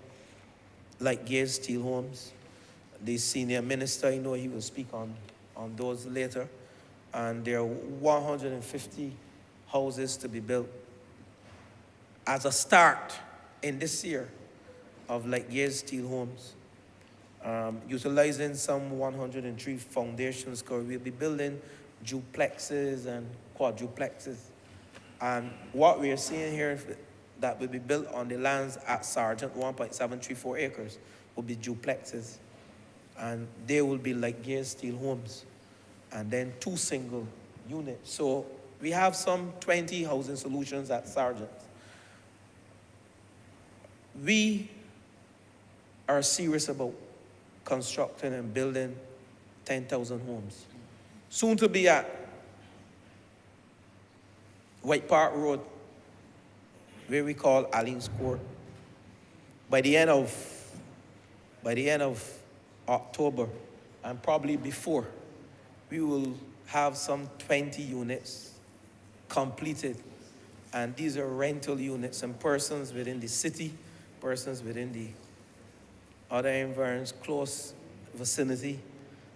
light gear steel homes. The senior minister, I know he will speak on those later. And there are 150 houses to be built as a start in this year of light gear steel homes, utilizing some 103 foundations, because we'll be building duplexes and quadruplexes. And what we are seeing here that will be built on the lands at Sargent, 1.734 acres, will be duplexes. And they will be light gear steel homes, and then 2 single units. So we have some 20 housing solutions at Sargent. We are serious about constructing and building 10,000 homes. Soon to be at White Park Road, where we call Alleen's Court. By the end of October, and probably before, we will have some 20 units completed. And these are rental units, and persons within the city, persons within the other environs, close vicinity,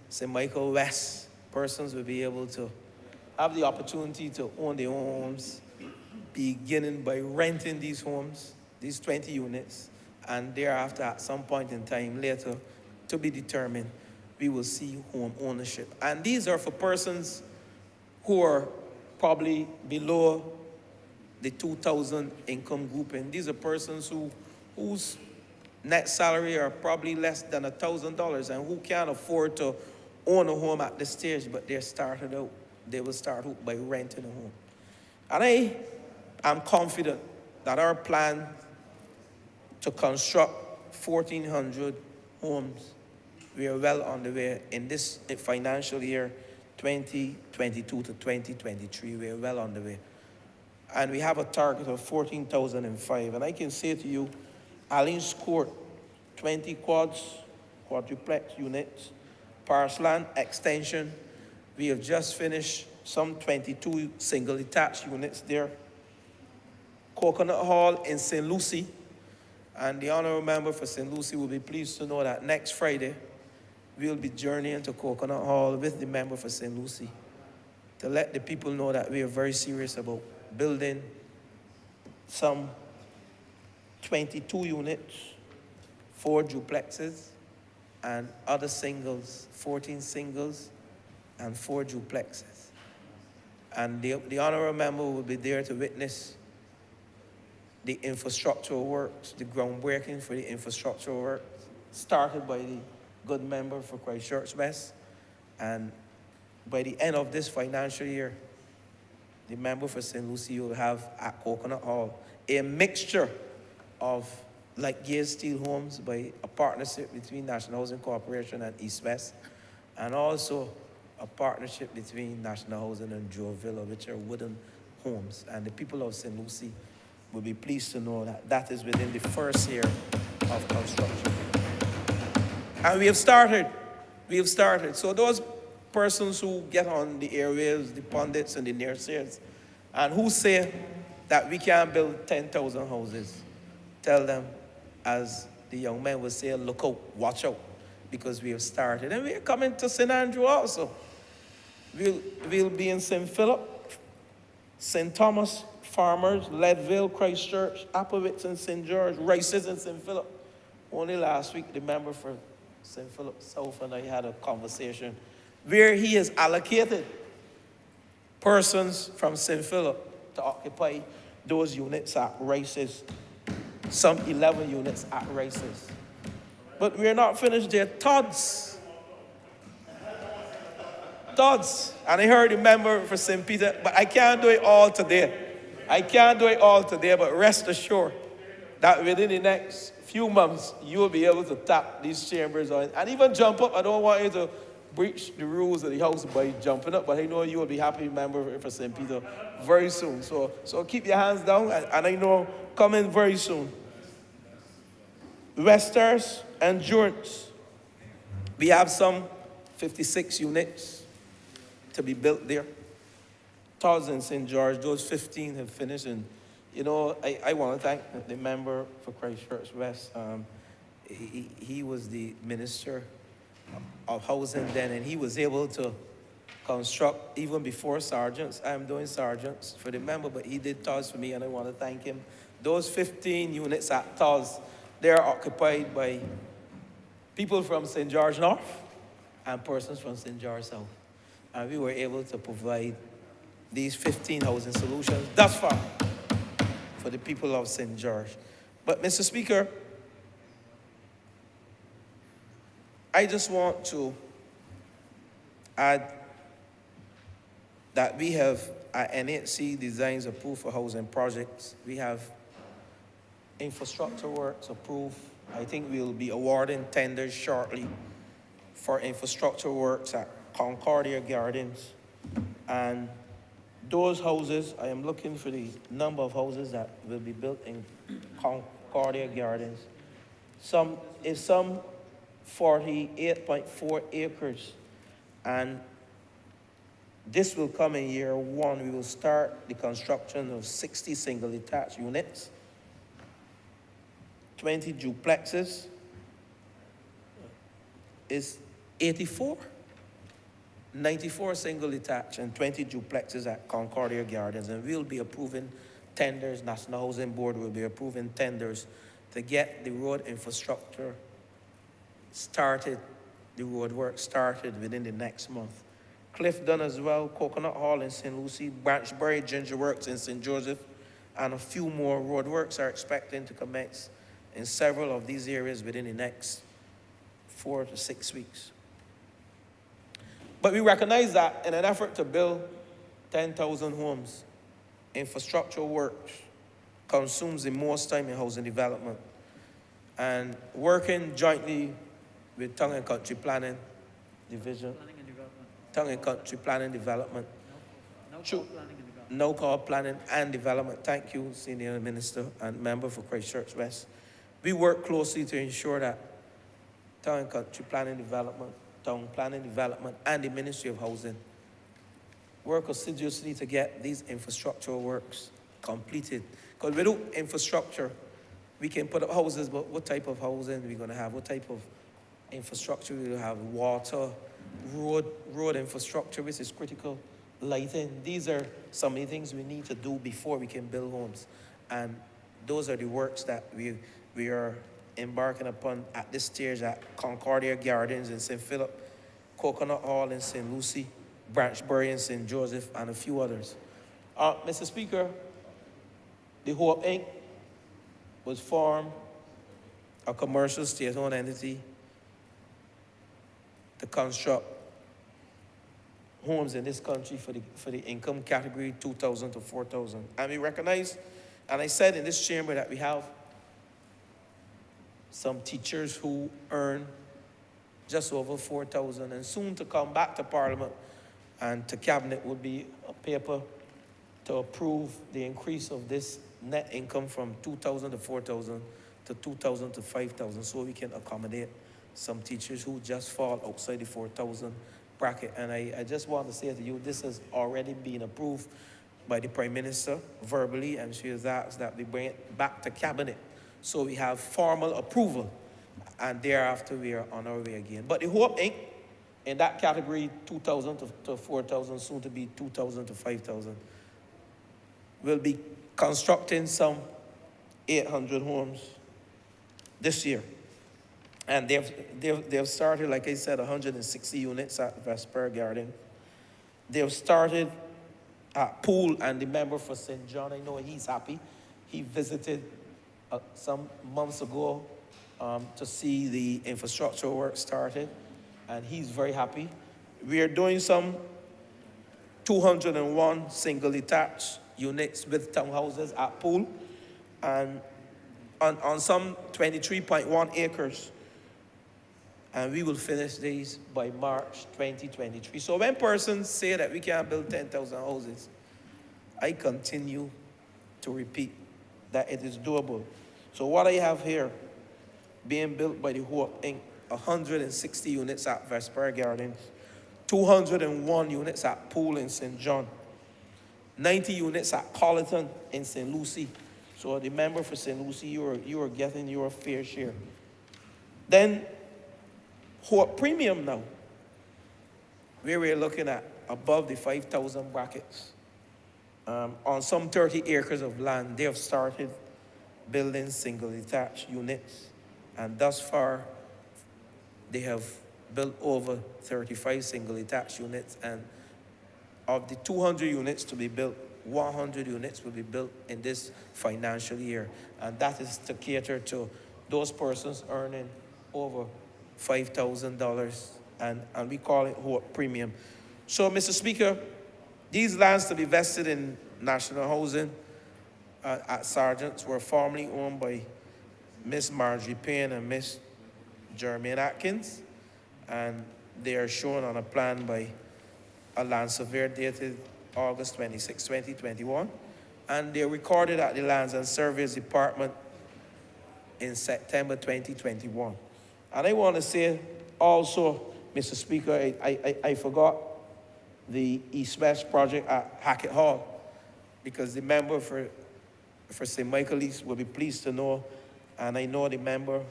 St. Michael West, persons will be able to have the opportunity to own their own homes, beginning by renting these homes, these 20 units, and thereafter, at some point in time later, to be determined, we will see home ownership. And these are for persons who are probably below the 2,000 income group, and these are persons whose net salary are probably less than $1,000 and who can't afford to own a home at this stage, but they will start out by renting a home. And I am confident that our plan to construct 1,400 homes We are well on the way in this financial year 2022 to 2023. We are well on the way. And we have a target of 14,005. And I can say to you, Allen's Court, 20 quadruplex units, Parsland extension. We have just finished some 22 single detached units there. Coconut Hall in St. Lucie. And the honorable member for St. Lucie will be pleased to know that next Friday, we'll be journeying to Coconut Hall with the member for St. Lucie to let the people know that we are very serious about building some 22 units, 4 duplexes, and other singles, 14 singles, and 4 duplexes. And the honorable member will be there to witness the infrastructural works, the groundbreaking for the infrastructural works, started by the good member for Christchurch West. And by the end of this financial year, the member for St. Lucie will have at Coconut Hall a mixture of like Gay Steel Homes by a partnership between National Housing Corporation and East West, and also a partnership between National Housing and Joe Villa, which are wooden homes. And the people of St. Lucie will be pleased to know that that is within the first year of construction. And we have started. So those persons who get on the airwaves, the pundits and the naysayers, and who say that we can't build 10,000 houses, tell them, as the young men will say, look out, watch out, because we have started. And we are coming to St. Andrew also. We'll be in St. Philip, St. Thomas, Farmers, Leadville, Christchurch, Applewood and St. George, Rices and St. Philip. Only last week, the member for St. Philip South and I had a conversation where he has allocated persons from St. Philip to occupy those units at Rices, some 11 units at Rices. But we're not finished there. Todd's. And I heard the member for St. Peter, but I can't do it all today. But rest assured that within the next few months, you will be able to tap these chambers on and even jump up. I don't want you to breach the rules of the house by jumping up, but I know you will be happy member for St. Peter very soon. So keep your hands down, and I know coming very soon. Westers Endurance. We have some 56 units to be built there. Todd's in St. George, those 15 have finished. And, you know, I want to thank the member for Christchurch West. He was the minister of housing then, and he was able to construct even before sergeants. I'm doing sergeants for the member, but he did Todd's for me, and I want to thank him. Those 15 units at Todd's, they're occupied by people from St. George North and persons from St. George South. And we were able to provide these 15 housing solutions thus far for the people of St. George. But, Mr. Speaker, I just want to add that we have at NHC designs approved for housing projects. We have infrastructure works approved. I think we'll be awarding tenders shortly for infrastructure works at Concordia Gardens. And those houses, I am looking for the number of houses that will be built in Concordia Gardens. Some 48.4 acres. And this will come in year one. We will start the construction of 60 single detached units, 20 duplexes is 84. 94 single detached and 20 duplexes at Concordia Gardens. And we'll be approving tenders. National Housing Board will be approving tenders to get the road infrastructure started, the road work started within the next month. Clifton as well, Coconut Hall in St. Lucie, Branchbury Ginger Works in St. Joseph, and a few more road works are expecting to commence in several of these areas within the next 4 to 6 weeks. But we recognize that in an effort to build 10,000 homes, infrastructural works consumes the most time in housing development. And working jointly with Tongue and Country Planning Division. Planning and development. Tongue and Country Planning Development. No Sure. planning and development. No call planning and development. Thank you, Senior Minister and Member for Christchurch West. We work closely to ensure that Town and Country Planning Development, Town Planning Development, and the Ministry of Housing work assiduously to get these infrastructural works completed. Because without infrastructure, we can put up houses, but what type of housing are we going to have? What type of infrastructure we will have? Water, road infrastructure, which is critical, lighting. These are some of the things we need to do before we can build homes. And those are the works that we are embarking upon at this stage at Concordia Gardens in St. Philip, Coconut Hall in St. Lucie, Branchbury in St. Joseph, and a few others. Mr. Speaker, the Hope Inc. was formed, a commercial state-owned entity, to construct homes in this country for the income category 2,000 to 4,000. And we recognize, and I said in this chamber, that we have some teachers who earn just over 4,000, and soon to come back to Parliament and to Cabinet would be a paper to approve the increase of this net income from 2,000 to 4,000 to 2,000 to 5,000, so we can accommodate some teachers who just fall outside the 4,000 bracket. And I just want to say to you, this has already been approved by the Prime Minister verbally, and she has asked that we bring it back to Cabinet so we have formal approval, and thereafter we are on our way again. But the Hope Inc., in that category, 2,000 to 4,000, soon to be 2,000 to 5,000, will be constructing some 800 homes this year. And they've started, like I said, 160 units at Vesper Garden. They've started at Pool, and the member for St. John, I know he's happy. He visited some months ago to see the infrastructure work started, and he's very happy. We are doing some 201 single detached units with townhouses at Pool, and on some 23.1 acres. And we will finish these by March 2023. So when persons say that we can't build 10,000 houses, I continue to repeat that it is doable. So what I have here, being built by the Hope Inc., 160 units at Vesper Gardens, 201 units at Pool in St. John, 90 units at Colleton in St. Lucie. So the member for St. Lucie, you are getting your fair share. Then Hope Premium now, where we're looking at above the 5,000 brackets. On some 30 acres of land, they have started building single detached units, and thus far they have built over 35 single detached units, and of the 200 units to be built, 100 units will be built in this financial year, and that is to cater to those persons earning over $5,000, and we call it Hope Premium. So, Mr. Speaker, these lands to be vested in national housing at Sargents were formerly owned by Miss Marjorie Payne and Miss Jermaine Atkins, and they are shown on a plan by a land surveyor dated August 26, 2021, and they are recorded at the Lands and Surveys Department in September 2021. And I want to say also, Mr. Speaker, I forgot the East-West project at Hackett Hall, because the member for St. Michael East will be pleased to know, and I know the member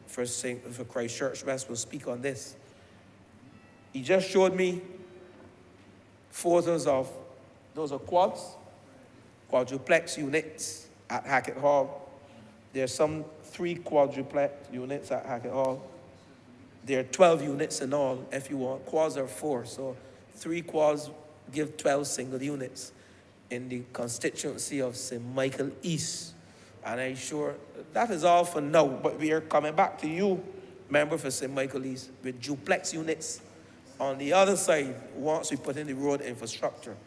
for Christchurch West will speak on this. He just showed me photos of, those are quadruplex units at Hackett Hall. There are some 3 quadruplex units at Hackett Hall. There are 12 units in all, if you want. Quads are 4, so 3 quads give 12 single units in the constituency of St. Michael East. And I'm sure that is all for now, but we are coming back to you, member for St. Michael East, with duplex units on the other side once we put in the road infrastructure.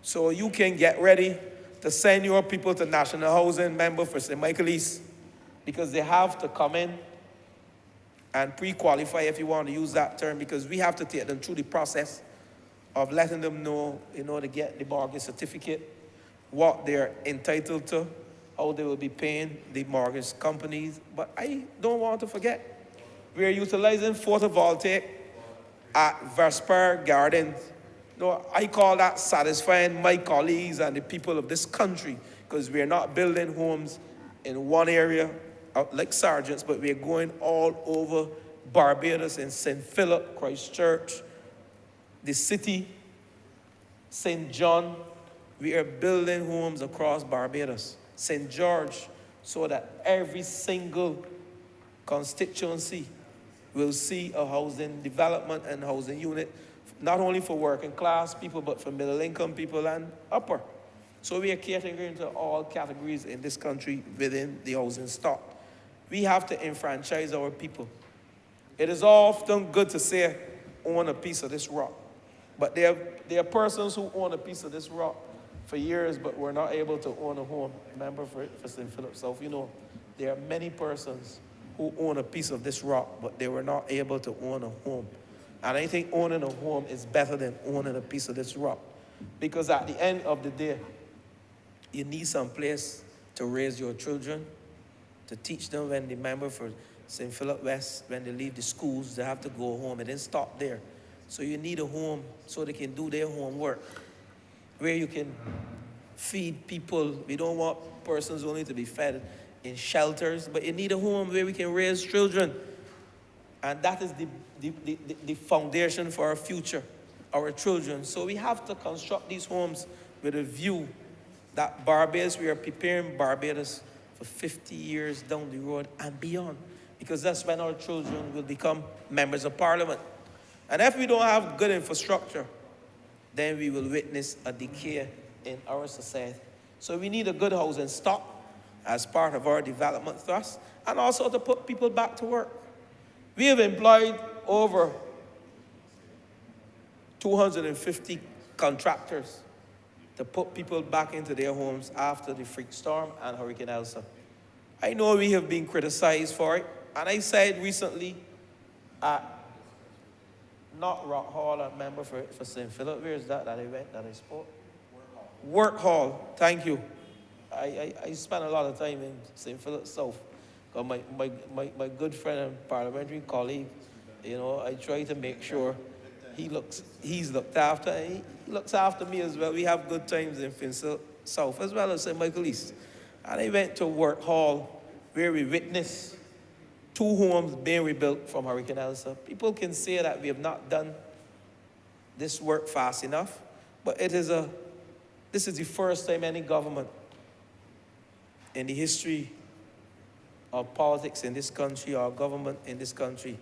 So you can get ready to send your people to national housing, member for St. Michael East, because they have to come in and pre-qualify, if you want to use that term, because we have to take them through the process of letting them know in order to get the mortgage certificate, what they're entitled to, how they will be paying the mortgage companies. But I don't want to forget, we are utilizing photovoltaic at Vesper Gardens. No, I call that satisfying my colleagues and the people of this country, because we are not building homes in one area like Sergeants, but we are going all over Barbados, in St. Philip, Christchurch, the city, St. John. We are building homes across Barbados, St. George, so that every single constituency will see a housing development and housing unit, not only for working class people, but for middle income people and upper. So we are catering to all categories in this country within the housing stock. We have to enfranchise our people. It is often good to say, own a piece of this rock. But there are persons who own a piece of this rock for years, but were not able to own a home. Remember for St. Philip South, you know, there are many persons who own a piece of this rock, but they were not able to own a home. And I think owning a home is better than owning a piece of this rock. Because at the end of the day, you need some place to raise your children, to teach them when they member for St. Philip West, when they leave the schools, they have to go home. It didn't stop there. So you need a home so they can do their homework, where you can feed people. We don't want persons only to be fed in shelters, but you need a home where we can raise children. And that is the foundation for our future, our children. So we have to construct these homes with a view that Barbados, we are preparing Barbados for 50 years down the road and beyond, because that's when our children will become members of parliament. And if we don't have good infrastructure, then we will witness a decay in our society. So we need a good housing stock as part of our development thrust, and also to put people back to work. We have employed over 250 contractors to put people back into their homes after the freak storm and Hurricane Elsa. I know we have been criticized for it, and I said recently at not Rock Hall, I remember for St. Philip, where is that event that I spoke? Work Hall, thank you. I spent a lot of time in St. Philip South. My good friend and parliamentary colleague, you know, I try to make sure he's looked after, and he looks after me as well. We have good times in St. South as well as St. Michael East. And I went to Work Hall, where we witnessed 2 homes being rebuilt from Hurricane Elsa. People can say that we have not done this work fast enough, but this is the first time any government in the history of politics in this country, or government in this country,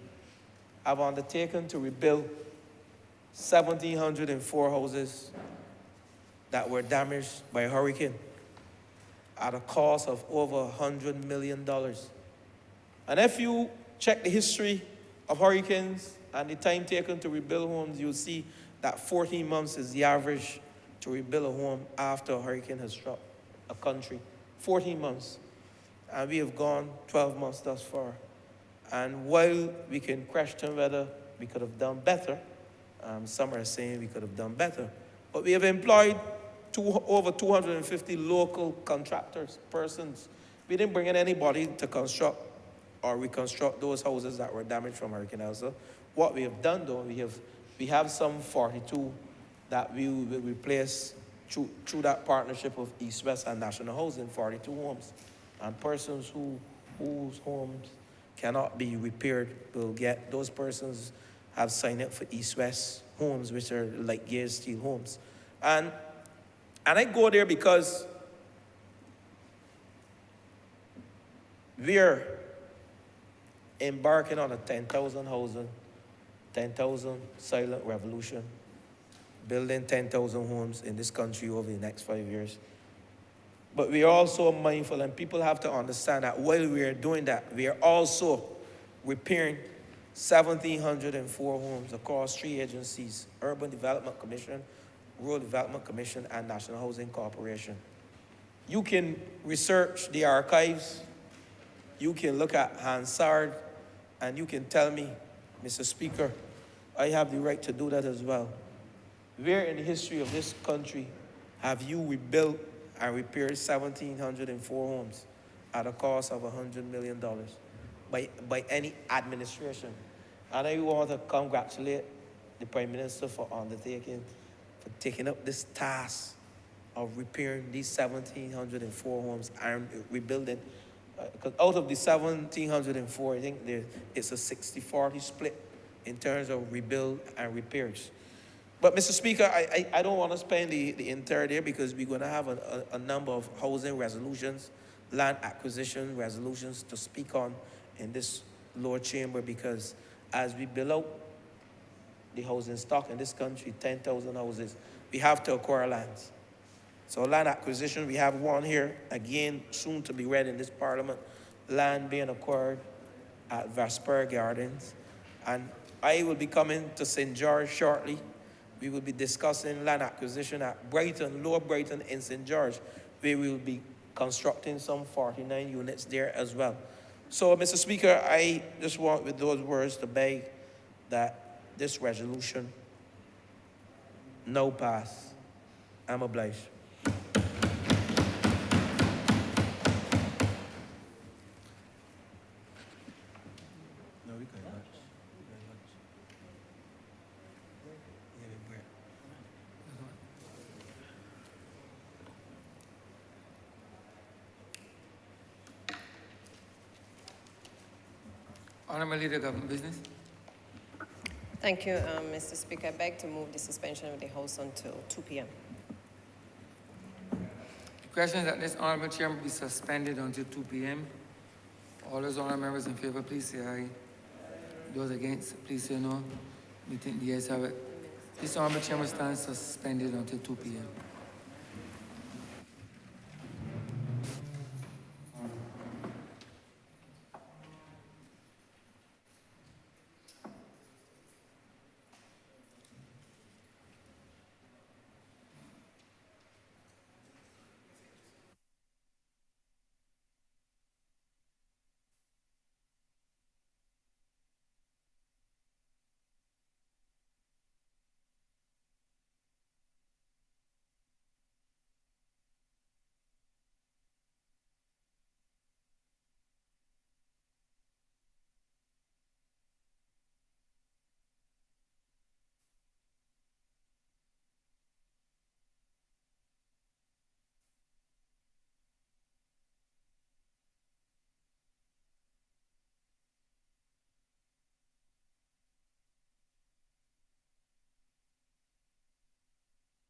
have undertaken to rebuild 1,704 houses that were damaged by a hurricane at a cost of over $100 million. And if you check the history of hurricanes and the time taken to rebuild homes, you'll see that 14 months is the average to rebuild a home after a hurricane has struck a country. 14 months. And we have gone 12 months thus far. And while we can question whether we could have done better, some are saying we could have done better, but we have employed over 250 local contractors, persons. We didn't bring in anybody to construct or reconstruct those houses that were damaged from Hurricane Elsa. What we have done, though, we have some 42 that we will replace through that partnership of East West and National Housing, 42 homes. And persons whose homes cannot be repaired will get, those persons have signed up for East West homes, which are like gauge steel homes. And I go there because we're embarking on a 10,000 housing, 10,000 silent revolution, building 10,000 homes in this country over the next 5 years. But we are also mindful, and people have to understand that while we are doing that, we are also repairing 1,704 homes across 3 agencies: Urban Development Commission, Rural Development Commission, and National Housing Corporation. You can research the archives. You can look at Hansard and you can tell me, Mr. Speaker, I have the right to do that as well. Where in the history of this country have you rebuilt and repaired 1,704 homes at a cost of $100 million by any administration? And I want to congratulate the Prime Minister for undertaking, for taking up this task of repairing these 1,704 homes and rebuilding. Because out of the 1,704, I think it's a 60-40 split in terms of rebuild and repairs. But, Mr. Speaker, I don't want to spend the entire day because we're going to have a number of housing resolutions, land acquisition resolutions to speak on in this lower chamber, because as we build out the housing stock in this country, 10,000 houses, we have to acquire lands. So land acquisition, we have one here, again, soon to be read in this parliament, land being acquired at Vesper Gardens. And I will be coming to St. George shortly. We will be discussing land acquisition at Brighton, Lower Brighton in St. George, where we will be constructing some 49 units there as well. So, Mr. Speaker, I just want with those words to beg that this resolution now pass. I'm obliged. Honourable Leader of Government Business. Thank you, Mr. Speaker. I beg to move the suspension of the House until 2 p.m. The question is that this honourable chamber be suspended until 2 p.m. All those honourable members in favour, please say aye. Those against, please say no. We think the ayes have it. This honourable chamber stands suspended until 2 p.m.